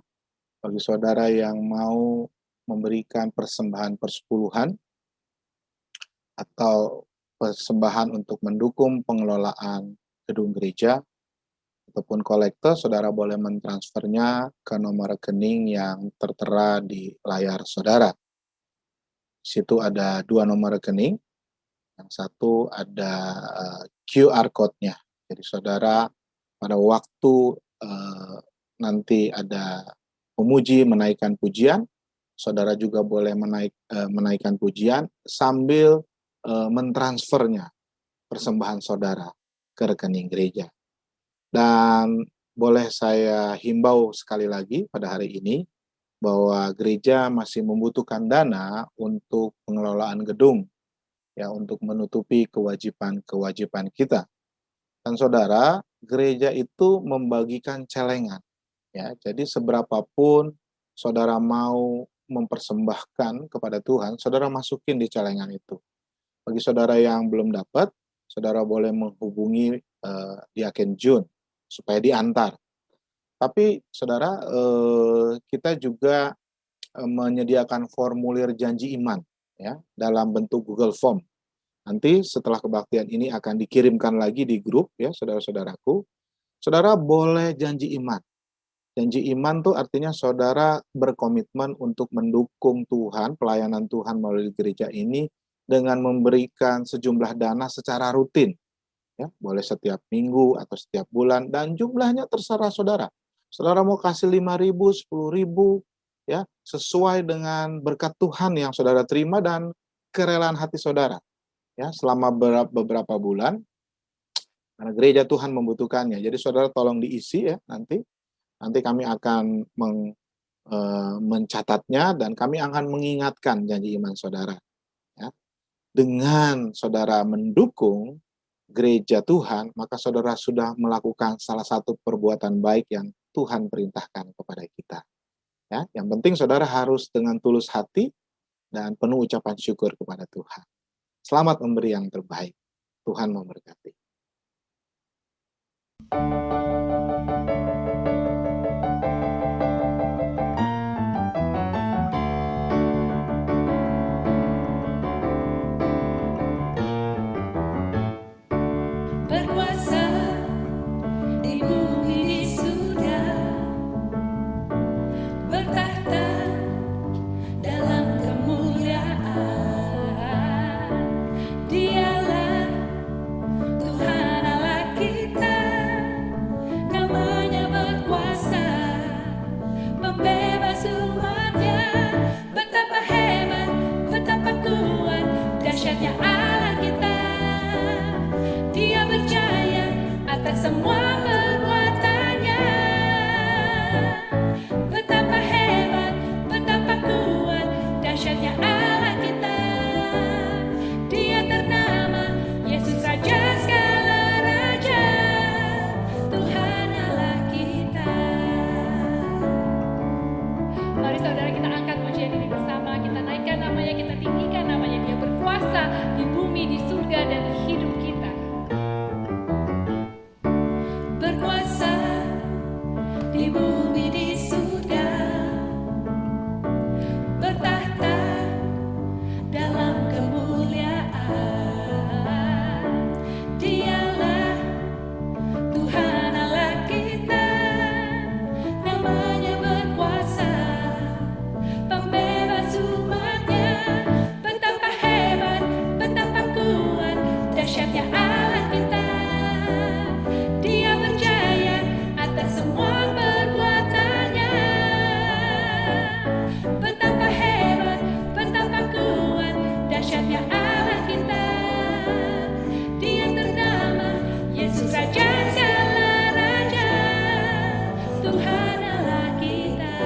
bagi saudara yang mau memberikan persembahan persepuluhan atau persembahan untuk mendukung pengelolaan gedung gereja ataupun kolektor, saudara boleh mentransfernya ke nomor rekening yang tertera di layar saudara. Di situ ada 2 nomor rekening. Yang satu ada QR code-nya. Jadi saudara pada waktu nanti ada pemuji menaikkan pujian, saudara juga boleh menaikkan pujian sambil mentransfernya persembahan saudara ke rekening gereja. Dan boleh saya himbau sekali lagi pada hari ini bahwa gereja masih membutuhkan dana untuk pengelolaan gedung, ya, untuk menutupi kewajiban-kewajiban kita. Dan saudara, gereja itu membagikan celengan, ya. Jadi seberapapun saudara mau mempersembahkan kepada Tuhan, saudara masukin di celengan itu. Bagi saudara yang belum dapat, saudara boleh menghubungi Diaken Jun supaya diantar. Tapi saudara, kita juga menyediakan formulir janji iman ya dalam bentuk Google Form. Nanti setelah kebaktian ini akan dikirimkan lagi di grup ya saudara-saudaraku. Saudara boleh janji iman. Janji iman tuh artinya saudara berkomitmen untuk mendukung Tuhan, pelayanan Tuhan melalui gereja ini dengan memberikan sejumlah dana secara rutin. Ya, boleh setiap minggu atau setiap bulan, dan jumlahnya terserah saudara. Saudara mau kasih 5.000, 10.000, ya, sesuai dengan berkat Tuhan yang saudara terima dan kerelaan hati saudara. Ya, selama beberapa bulan, karena gereja Tuhan membutuhkannya. Jadi saudara tolong diisi ya nanti kami akan mencatatnya dan kami akan mengingatkan janji iman saudara. Ya. Dengan saudara mendukung gereja Tuhan, maka saudara sudah melakukan salah satu perbuatan baik yang Tuhan perintahkan kepada kita. Ya, yang penting saudara harus dengan tulus hati dan penuh ucapan syukur kepada Tuhan. Selamat memberi yang terbaik. Tuhan memberkati. Berkuasa di bumi di surga, bertahta dalam kemuliaan. Dialah Tuhan Allah kita, namanya berkuasa, membebas umatnya. Betapa hebat, betapa kuat, dahsyatnya Allah kita. Dia berjaya atas semua perbuatannya. Betapa hebat, betapa kuat, dahsyatnya Allah kita. Dia ternama Yesus Raja segala raja, Tuhan Allah kita. Mari saudara kita angkat pujian ini bersama, kita naikkan namanya, kita tinggikan namanya. Dia berkuasa di bumi, di surga, dan di hidup kita. Berkuasa di bumi di surga, bertahta dalam kemuliaan. Dialah Tuhan Allah kita, namanya berkuasa, pembebas umatnya. Betapa hebat, betapa kuat, dahsyatnya Allah kita. Dia berjaya atas semua perbuatannya. Betapa hebat, betapa kuat, dahsyatnya Allah kita. Dia ternama Yesus Raja segala raja, Tuhan Allah kita.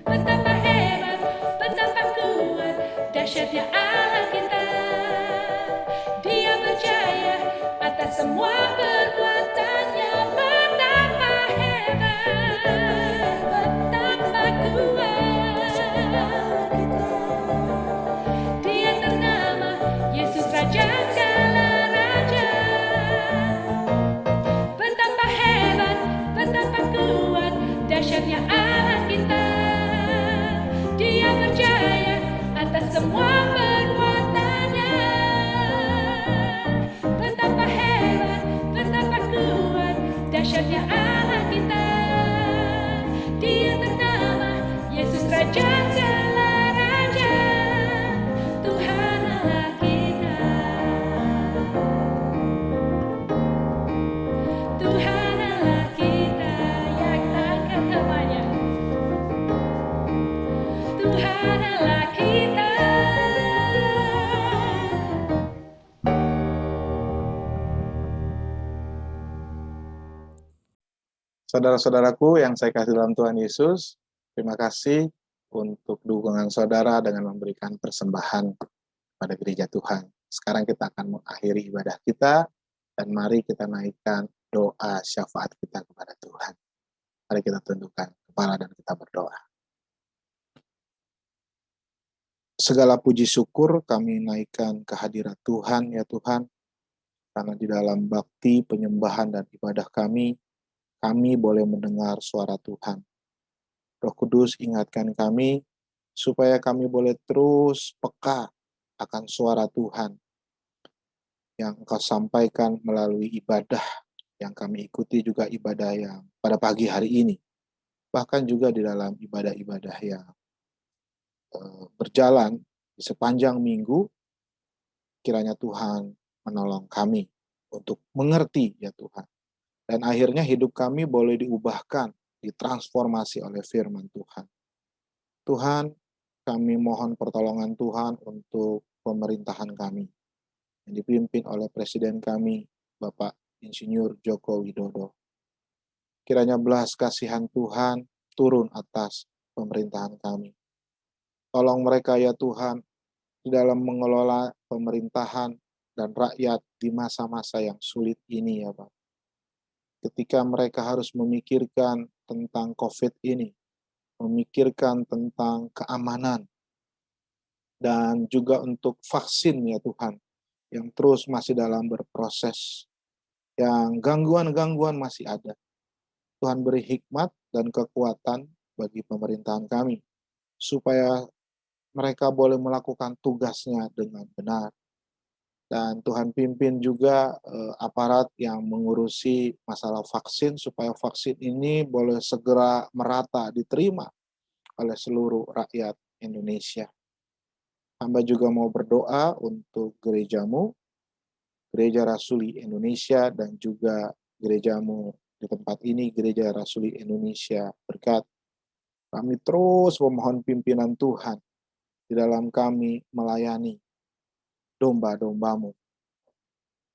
Betapa hebat, betapa kuat, dahsyatnya Allah kita. Dia berjaya atas semua perbuatannya. Betapa hebat, betapa kuat, Dia ternama Yesus Raja segala raja. Betapa hebat, betapa kuat, dahsyatnya Allah kita. Dia berjaya atas semua perbuatannya. Betapa hebat, betapa kuat, dahsyatnya Allah kita. Dia ternama Yesus Raja segala raja, Tuhan Allah kita. Tuhan Allah kita, ya kita angkat namanya. Tuhan Allah kita. Saudara-saudaraku yang saya kasih dalam Tuhan Yesus, terima kasih untuk dukungan saudara dengan memberikan persembahan pada gereja Tuhan. Sekarang kita akan mengakhiri ibadah kita, dan mari kita naikkan doa syafaat kita kepada Tuhan. Mari kita tundukkan kepala dan kita berdoa. Segala puji syukur kami naikkan ke hadirat Tuhan ya Tuhan, karena di dalam bakti, penyembahan, dan ibadah kami boleh mendengar suara Tuhan. Roh Kudus ingatkan kami, supaya kami boleh terus peka akan suara Tuhan yang Engkau sampaikan melalui ibadah yang kami ikuti, juga ibadah yang pada pagi hari ini. Bahkan juga di dalam ibadah-ibadah yang berjalan di sepanjang minggu, kiranya Tuhan menolong kami untuk mengerti ya Tuhan. Dan akhirnya hidup kami boleh diubahkan, ditransformasi oleh firman Tuhan. Tuhan, kami mohon pertolongan Tuhan untuk pemerintahan kami, yang dipimpin oleh Presiden kami, Bapak Insinyur Joko Widodo. Kiranya belas kasihan Tuhan turun atas pemerintahan kami. Tolong mereka ya Tuhan, di dalam mengelola pemerintahan dan rakyat di masa-masa yang sulit ini ya Bapak. Ketika mereka harus memikirkan tentang COVID ini, memikirkan tentang keamanan, dan juga untuk vaksin ya Tuhan, yang terus masih dalam berproses, yang gangguan-gangguan masih ada. Tuhan beri hikmat dan kekuatan bagi pemerintahan kami, supaya mereka boleh melakukan tugasnya dengan benar. Dan Tuhan pimpin juga aparat yang mengurusi masalah vaksin, supaya vaksin ini boleh segera merata diterima oleh seluruh rakyat Indonesia. Hamba juga mau berdoa untuk gerejamu, Gereja Rasuli Indonesia, dan juga gerejamu di tempat ini, Gereja Rasuli Indonesia Berkat. Kami terus memohon pimpinan Tuhan di dalam kami melayani domba-dombamu,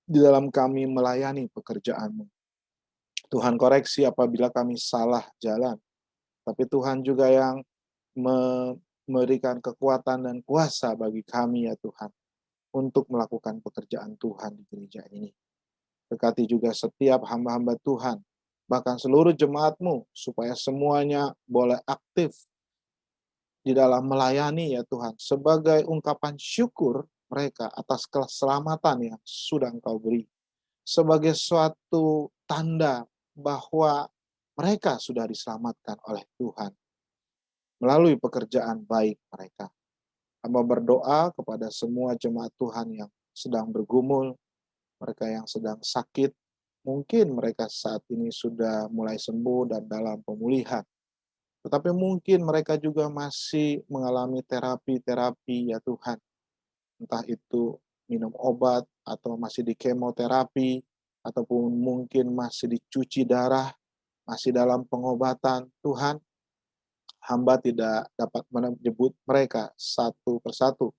di dalam kami melayani pekerjaanmu. Tuhan koreksi apabila kami salah jalan, tapi Tuhan juga yang memberikan kekuatan dan kuasa bagi kami ya Tuhan, untuk melakukan pekerjaan Tuhan di gereja ini. Berkati juga setiap hamba-hamba Tuhan, bahkan seluruh jemaat-Mu, supaya semuanya boleh aktif di dalam melayani ya Tuhan, sebagai ungkapan syukur mereka atas keselamatan yang sudah Engkau beri, sebagai suatu tanda bahwa mereka sudah diselamatkan oleh Tuhan melalui pekerjaan baik mereka. Hamba berdoa kepada semua jemaat Tuhan yang sedang bergumul, mereka yang sedang sakit, mungkin mereka saat ini sudah mulai sembuh dan dalam pemulihan. Tetapi mungkin mereka juga masih mengalami terapi-terapi ya Tuhan. Entah itu minum obat, atau masih di kemoterapi, ataupun mungkin masih dicuci darah, masih dalam pengobatan. Tuhan, hamba tidak dapat menyebut mereka satu persatu,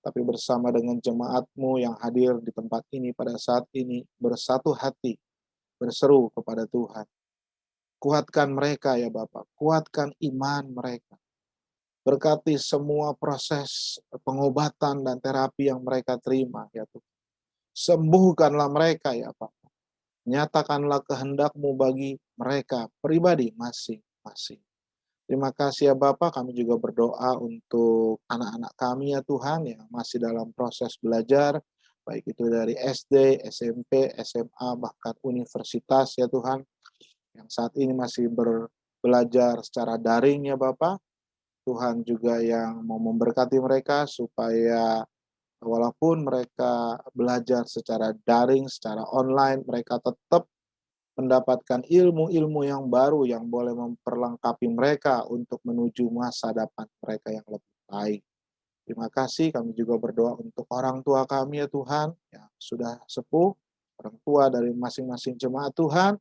tapi bersama dengan jemaat-Mu yang hadir di tempat ini pada saat ini, bersatu hati, berseru kepada Tuhan. Kuatkan mereka ya Bapak, kuatkan iman mereka. Berkati semua proses pengobatan dan terapi yang mereka terima ya Tuhan. Sembuhkanlah mereka ya Bapak. Nyatakanlah kehendak-Mu bagi mereka pribadi masing-masing. Terima kasih ya Bapak, kami juga berdoa untuk anak-anak kami ya Tuhan, yang masih dalam proses belajar, baik itu dari SD, SMP, SMA, bahkan universitas ya Tuhan, yang saat ini masih belajar secara daring ya Bapak. Tuhan juga yang mau memberkati mereka, supaya walaupun mereka belajar secara daring, secara online, mereka tetap mendapatkan ilmu-ilmu yang baru yang boleh memperlengkapi mereka untuk menuju masa depan mereka yang lebih baik. Terima kasih, kami juga berdoa untuk orang tua kami ya Tuhan, yang sudah sepuh, orang tua dari masing-masing jemaat Tuhan.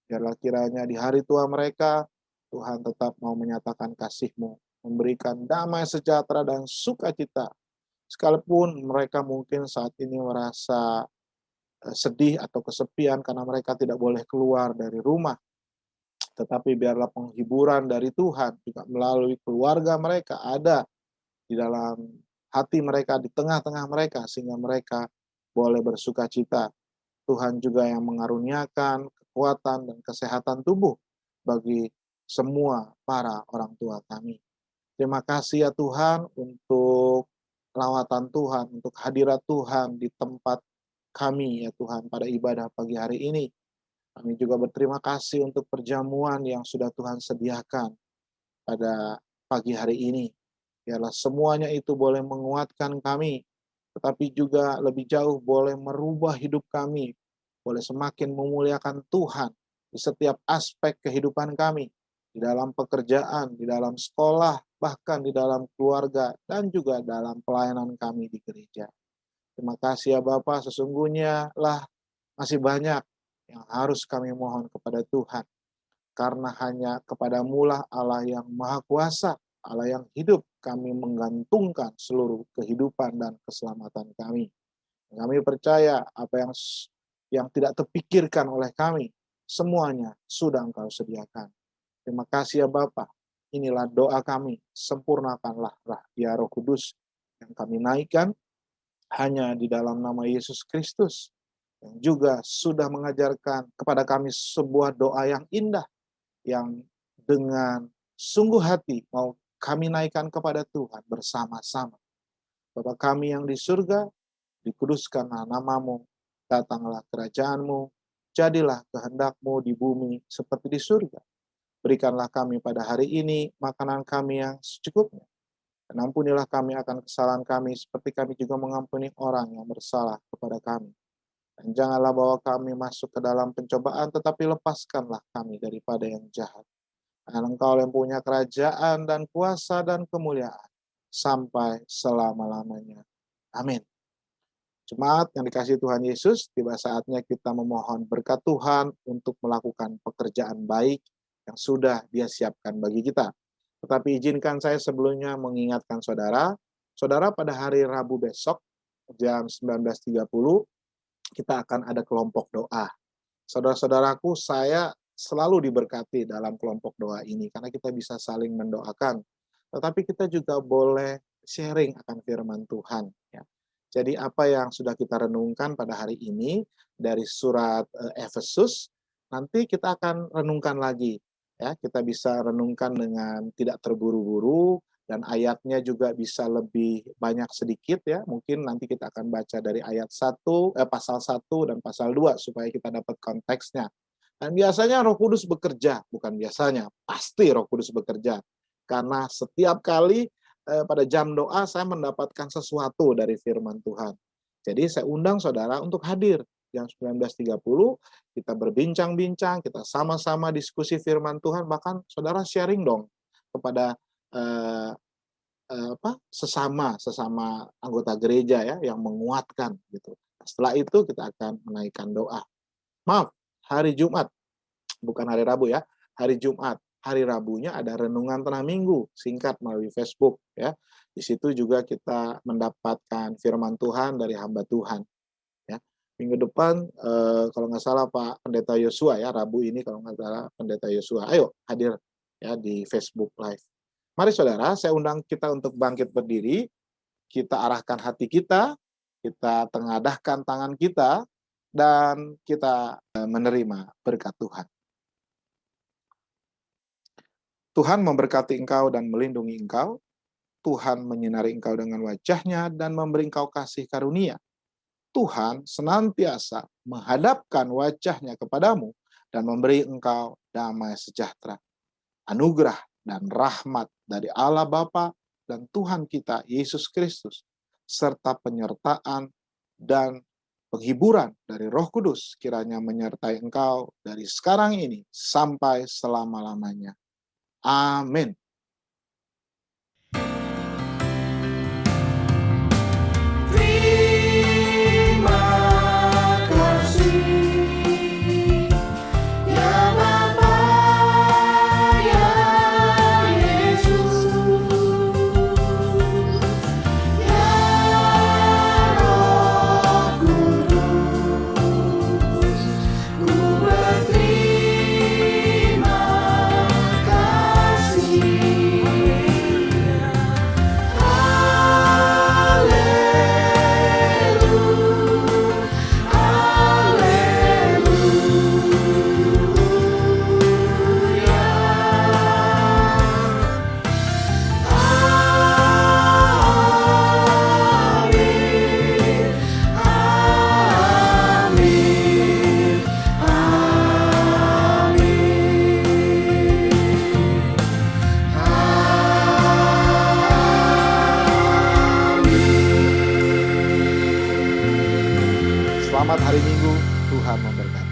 Biarlah kiranya di hari tua mereka, Tuhan tetap mau menyatakan kasih-Mu, memberikan damai sejahtera dan sukacita. Sekalipun mereka mungkin saat ini merasa sedih atau kesepian karena mereka tidak boleh keluar dari rumah. Tetapi biarlah penghiburan dari Tuhan juga melalui keluarga mereka ada di dalam hati mereka, di tengah-tengah mereka, sehingga mereka boleh bersukacita. Tuhan juga yang mengaruniakan kekuatan dan kesehatan tubuh bagi semua para orang tua kami. Terima kasih ya Tuhan untuk lawatan Tuhan, untuk hadirat Tuhan di tempat kami ya Tuhan pada ibadah pagi hari ini. Kami juga berterima kasih untuk perjamuan yang sudah Tuhan sediakan pada pagi hari ini. Biarlah semuanya itu boleh menguatkan kami, tetapi juga lebih jauh boleh merubah hidup kami, boleh semakin memuliakan Tuhan di setiap aspek kehidupan kami, di dalam pekerjaan, di dalam sekolah, bahkan di dalam keluarga, dan juga dalam pelayanan kami di gereja. Terima kasih ya Bapa, sesungguhnya lah masih banyak yang harus kami mohon kepada Tuhan. Karena hanya kepadamu lah Allah yang Maha Kuasa, Allah yang hidup, kami menggantungkan seluruh kehidupan dan keselamatan kami. Kami percaya apa yang tidak terpikirkan oleh kami, semuanya sudah Engkau sediakan. Terima kasih ya Bapa. Inilah doa kami, sempurnakanlah ya Roh Kudus yang kami naikkan hanya di dalam nama Yesus Kristus, yang juga sudah mengajarkan kepada kami sebuah doa yang indah, yang dengan sungguh hati mau kami naikkan kepada Tuhan bersama-sama. Bapa kami yang di surga, dikuduskanlah namamu, datanglah kerajaanmu, jadilah kehendak-Mu di bumi seperti di surga. Berikanlah kami pada hari ini makanan kami yang secukupnya. Dan ampunilah kami akan kesalahan kami seperti kami juga mengampuni orang yang bersalah kepada kami. Dan janganlah bawa kami masuk ke dalam pencobaan, tetapi lepaskanlah kami daripada yang jahat. Karena Engkau yang punya kerajaan dan kuasa dan kemuliaan sampai selama-lamanya. Amin. Jemaat yang dikasihi Tuhan Yesus, tiba saatnya kita memohon berkat Tuhan untuk melakukan pekerjaan baik yang sudah Dia siapkan bagi kita. Tetapi izinkan saya sebelumnya mengingatkan saudara pada hari Rabu besok jam 19.30 kita akan ada kelompok doa. Saudara-saudaraku, saya selalu diberkati dalam kelompok doa ini karena kita bisa saling mendoakan. Tetapi kita juga boleh sharing akan firman Tuhan. Ya. Jadi apa yang sudah kita renungkan pada hari ini dari surat Efesus, nanti kita akan renungkan lagi. Ya, kita bisa renungkan dengan tidak terburu-buru dan ayatnya juga bisa lebih banyak sedikit ya. Mungkin nanti kita akan baca dari ayat pasal 1 dan pasal 2 supaya kita dapat konteksnya. Dan biasanya Roh Kudus bekerja, bukan biasanya, pasti Roh Kudus bekerja. Karena setiap kali pada jam doa saya mendapatkan sesuatu dari firman Tuhan. Jadi saya undang saudara untuk hadir. Jam 19.30 kita berbincang-bincang, kita sama-sama diskusi firman Tuhan, bahkan saudara sharing dong kepada sesama anggota gereja ya yang menguatkan gitu. Setelah itu kita akan menaikkan doa. Maaf, hari Jumat, bukan hari Rabu ya, hari Jumat. Hari Rabunya ada renungan tengah minggu singkat melalui Facebook ya. Di situ juga kita mendapatkan firman Tuhan dari hamba Tuhan. Minggu depan, kalau nggak salah Pak Pendeta Yosua ya, Rabu ini kalau nggak salah Pendeta Yosua. Ayo hadir ya di Facebook Live. Mari saudara, saya undang kita untuk bangkit berdiri. Kita arahkan hati kita tengadahkan tangan kita, dan kita menerima berkat Tuhan. Tuhan memberkati engkau dan melindungi engkau. Tuhan menyinari engkau dengan wajah-Nya dan memberi engkau kasih karunia. Tuhan senantiasa menghadapkan wajah-Nya kepadamu dan memberi engkau damai sejahtera. Anugerah dan rahmat dari Allah Bapa dan Tuhan kita Yesus Kristus, serta penyertaan dan penghiburan dari Roh Kudus kiranya menyertai engkau dari sekarang ini sampai selama-lamanya. Amin. Terima kasih. Tuhan memberkati.